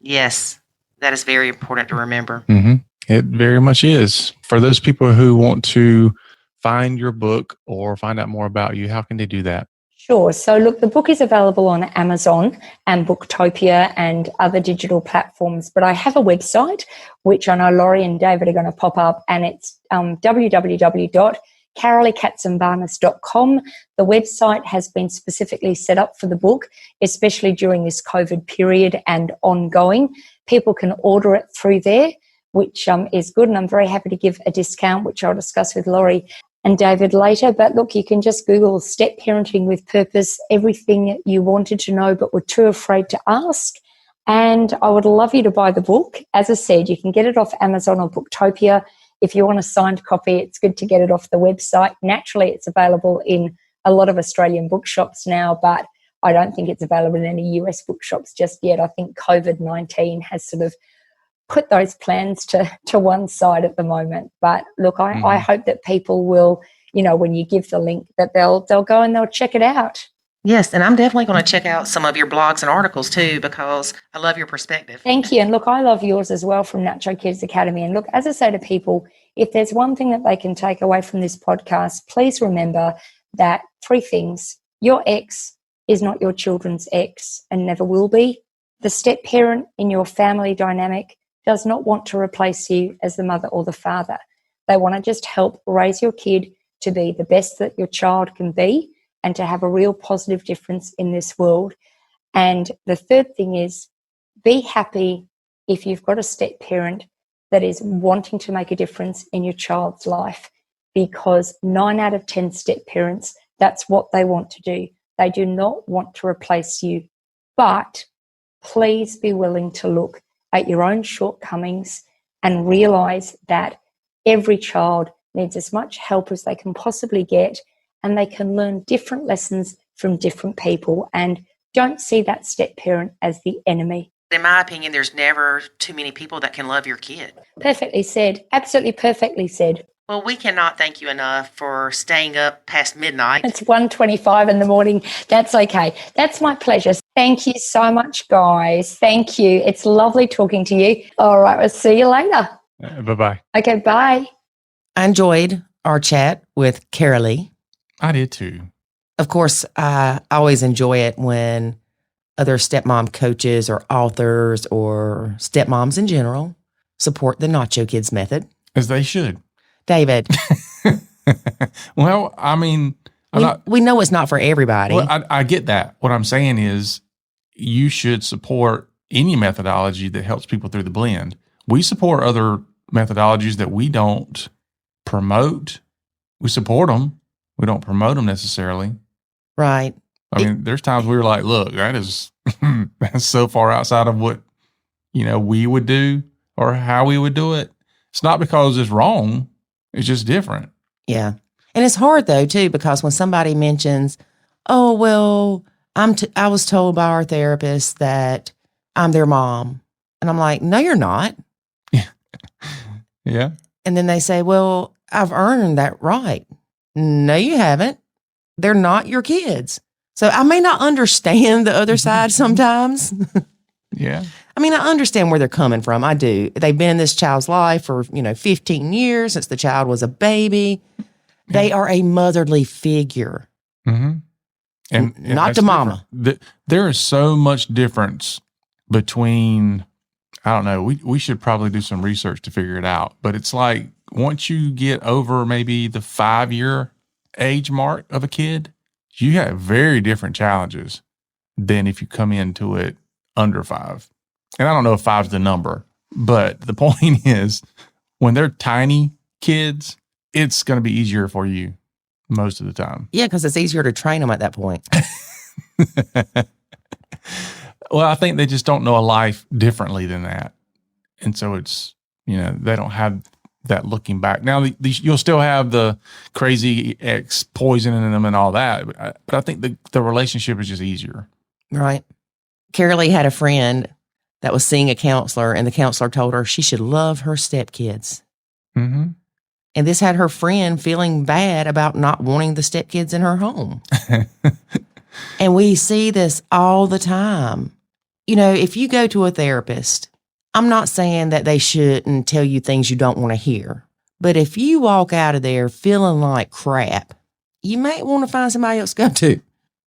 Yes, that is very important to remember. Mm-hmm. It very much is. For those people who want to find your book or find out more about you, how can they do that? Sure. So look, the book is available on Amazon and Booktopia and other digital platforms, but I have a website, which I know Laurie and David are going to pop up, and it's www.KaraleeKatsambanis.com. The website has been specifically set up for the book, especially during this COVID period and ongoing. People can order it through there, which is good, and I'm very happy to give a discount, which I'll discuss with Laurie and David later. But look, you can just Google Step Parenting with Purpose, everything you wanted to know but were too afraid to ask. And I would love you to buy the book. As I said, you can get it off Amazon or Booktopia. If you want a signed copy, it's good to get it off the website. Naturally, it's available in a lot of Australian bookshops now, but I don't think it's available in any US bookshops just yet. I think COVID-19 has sort of put those plans to one side at the moment. But look, I hope that people will, when you give the link, that they'll go and they'll check it out. Yes, and I'm definitely going to check out some of your blogs and articles too, because I love your perspective. Thank you. And look, I love yours as well from Nacho Kids Academy. And look, as I say to people, if there's one thing that they can take away from this podcast, please remember that 3 things. Your ex is not your children's ex and never will be. The step parent in your family dynamic does not want to replace you as the mother or the father. They want to just help raise your kid to be the best that your child can be and to have a real positive difference in this world. And the third thing is, be happy if you've got a step parent that is wanting to make a difference in your child's life, because 9 out of 10 step parents, that's what they want to do. They do not want to replace you. But please be willing to look at your own shortcomings and realise that every child needs as much help as they can possibly get, and they can learn different lessons from different people. And don't see that step parent as the enemy. In my opinion, there's never too many people that can love your kid. Perfectly said. Absolutely perfectly said. Well, we cannot thank you enough for staying up past midnight. It's 1:25 in the morning. That's okay. That's my pleasure. Thank you so much, guys. Thank you. It's lovely talking to you. All right, we'll see you later. Bye-bye. Okay, bye. I enjoyed our chat with Karalee. I did too. Of course, I always enjoy it when other stepmom coaches or authors or stepmoms in general support the Nacho Kids method. As they should. David, Well, I mean, we know it's not for everybody. Well, I get that. What I'm saying is you should support any methodology that helps people through the blend. We support other methodologies that we don't promote. We support them. We don't promote them necessarily. Right. I mean, there's times we were like, look, that's so far outside of what, we would do or how we would do it. It's not because it's wrong. It's just different. Yeah. And it's hard though, too, because when somebody mentions, oh, well, I was told by our therapist that I'm their mom. And I'm like, no, you're not. Yeah. And then they say, well, I've earned that right. No, you haven't. They're not your kids. So I may not understand the other side sometimes. Yeah. I mean, I understand where they're coming from. I do. They've been in this child's life for, 15 years since the child was a baby. They are a motherly figure. Mm-hmm. And not to mama. There is so much difference between, I don't know, we should probably do some research to figure it out. But it's like once you get over maybe the 5-year age mark of a kid, you have very different challenges than if you come into it under 5. And I don't know if 5's the number, but the point is when they're tiny kids, it's going to be easier for you most of the time. Yeah, because it's easier to train them at that point. Well, I think they just don't know a life differently than that. And so it's, they don't have that looking back. Now, you'll still have the crazy ex poisoning them and all that. But I think the relationship is just easier. Right. Karalee had a friend that was seeing a counselor, and the counselor told her she should love her stepkids. Mm-hmm. And this had her friend feeling bad about not wanting the stepkids in her home. And we see this all the time. If you go to a therapist, I'm not saying that they shouldn't tell you things you don't want to hear. But if you walk out of there feeling like crap, you might want to find somebody else to go to.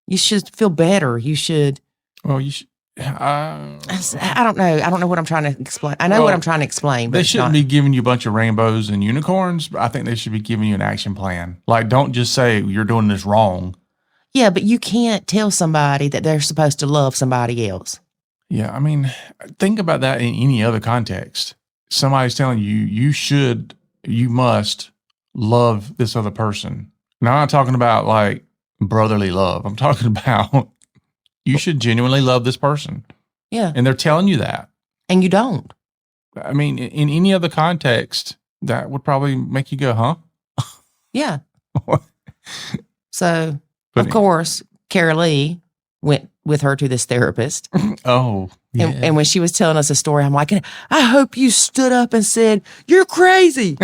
You should feel better. You should. Well, you should. I don't know. I don't know what I'm trying to explain. I know what I'm trying to explain. But they shouldn't be giving you a bunch of rainbows and unicorns. But I think they should be giving you an action plan. Like, don't just say you're doing this wrong. Yeah, but you can't tell somebody that they're supposed to love somebody else. Yeah, I mean, think about that in any other context. Somebody's telling you, you must love this other person. Now, I'm not talking about like brotherly love. I'm talking about you should genuinely love this person. Yeah. And they're telling you that. And you don't. I mean, in any other context, that would probably make you go, huh? Yeah. So, of course, Karalee went with her to this therapist. Oh, yeah. And when she was telling us a story, I'm like, I hope you stood up and said, you're crazy.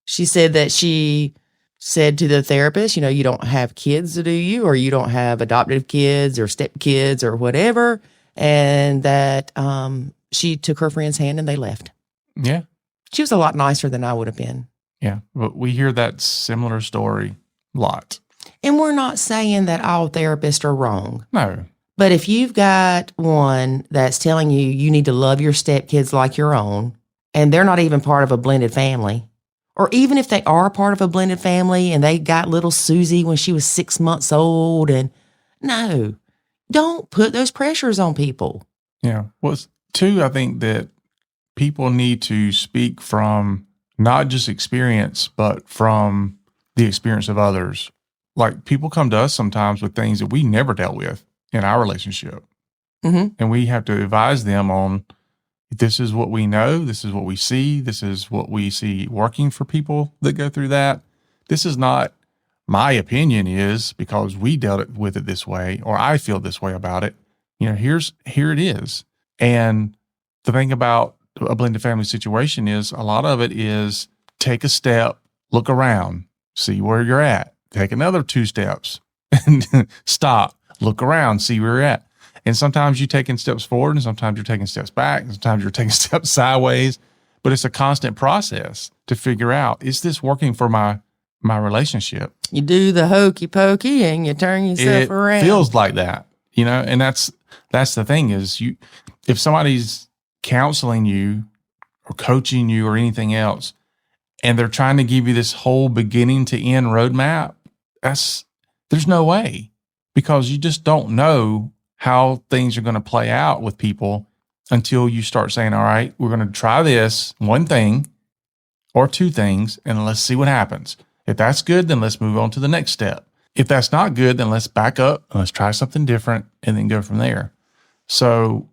She said that she said to the therapist, you don't have kids, do you? Or you don't have adoptive kids or stepkids or whatever. And that she took her friend's hand and they left. Yeah. She was a lot nicer than I would have been. Yeah. But we hear that similar story a lot. And we're not saying that all therapists are wrong. No. But if you've got one that's telling you you need to love your stepkids like your own, and they're not even part of a blended family, or even if they are part of a blended family and they got little Susie when she was 6 months old, and no, don't put those pressures on people. Yeah. Well, two, I think that people need to speak from not just experience, but from the experience of others. Like people come to us sometimes with things that we never dealt with in our relationship. Mm-hmm. And we have to advise them on, this is what we know. This is what we see. This is what we see working for people that go through that. This is not my opinion is because we dealt with it this way, or I feel this way about it. Here it is. And the thing about a blended family situation is a lot of it is take a step, look around, see where you're at. Take another 2 steps and stop, look around, see where you're at. And sometimes you're taking steps forward and sometimes you're taking steps back and sometimes you're taking steps sideways. But it's a constant process to figure out, is this working for my relationship? You do the hokey pokey and you turn yourself around. It feels like that, and that's the thing is if somebody's counseling you or coaching you or anything else, and they're trying to give you this whole beginning to end roadmap, there's no way, because you just don't know how things are going to play out with people until you start saying, all right, we're going to try this one thing or two things, and let's see what happens. If that's good, then let's move on to the next step. If that's not good, then let's back up and let's try something different and then go from there. So,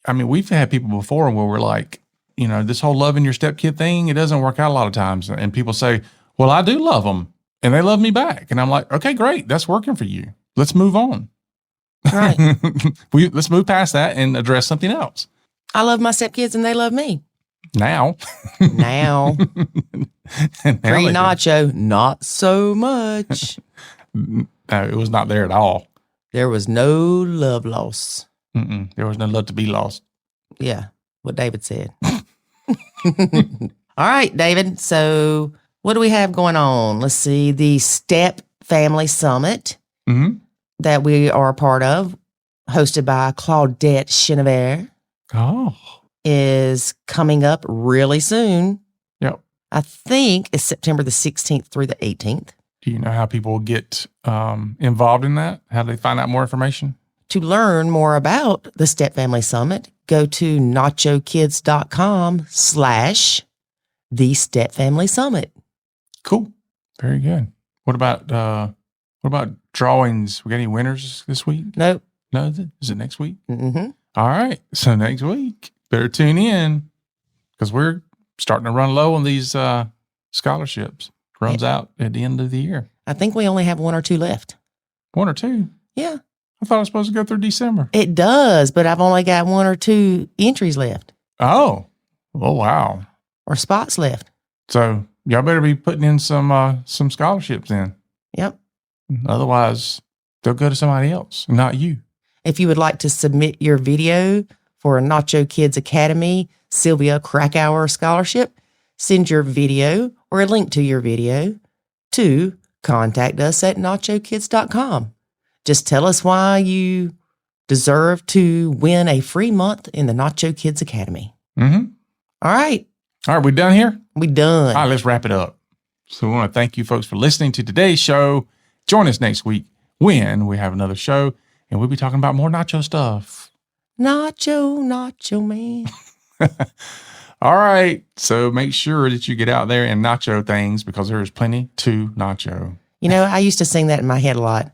I mean, we've had people before where we're like, you know, this whole loving your stepkid thing, it doesn't work out a lot of times. And people say, well, I do love them and they love me back. And I'm like, okay, great. That's working for you. Let's move on. Right. Let's move past that and address something else. I love my stepkids and they love me. Now. Now. Pre-Nacho, not so much. No, it was not there at all. There was no love loss. There was no love to be lost. Yeah, what David said. All right, David. So what do we have going on? Let's see. The Step Family Summit that we are a part of, hosted by Claudette Chenevert, is coming up really soon. Yep. I think it's September the 16th through the 18th. Do you know how people get involved in that? How do they find out more information? To learn more about the Step Family Summit, go to nachokids.com/the Step Family Summit. Cool. Very good. What about drawings? We got any winners this week? Nope. No, is it next week? Mm-hmm. All right. So next week, better tune in because we're starting to run low on these scholarships. Runs out at the end of the year. I think we only have one or two left. One or two? Yeah. I thought it was supposed to go through December. It does, but I've only got one or two entries left. Oh. Oh, wow. Or spots left. So y'all better be putting in some scholarships in. Yep. Otherwise, they'll go to somebody else, not you. If you would like to submit your video for a Nacho Kids Academy Sylvia Krakauer Scholarship, send your video or a link to your video to contact us at nachokids.com. Just tell us why you deserve to win a free month in the Nacho Kids Academy. Mm-hmm. All right. All right, we done here? We done. All right, let's wrap it up. So we want to thank you folks for listening to today's show. Join us next week when we have another show, and we'll be talking about more nacho stuff. Nacho man. All right. So make sure that you get out there and nacho things because there is plenty to nacho. You know, I used to sing that in my head a lot.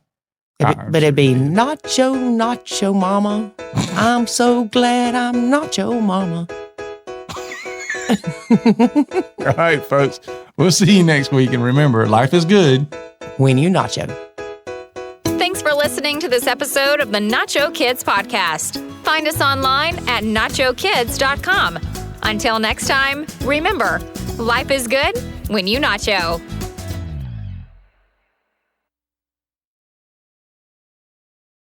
But it'd be nacho mama. I'm so glad I'm nacho mama. All right, folks. We'll see you next week. And remember, life is good when you nacho. Thanks for listening to this episode of the Nacho Kids Podcast. Find us online at nachokids.com. Until next time, remember, life is good when you nacho.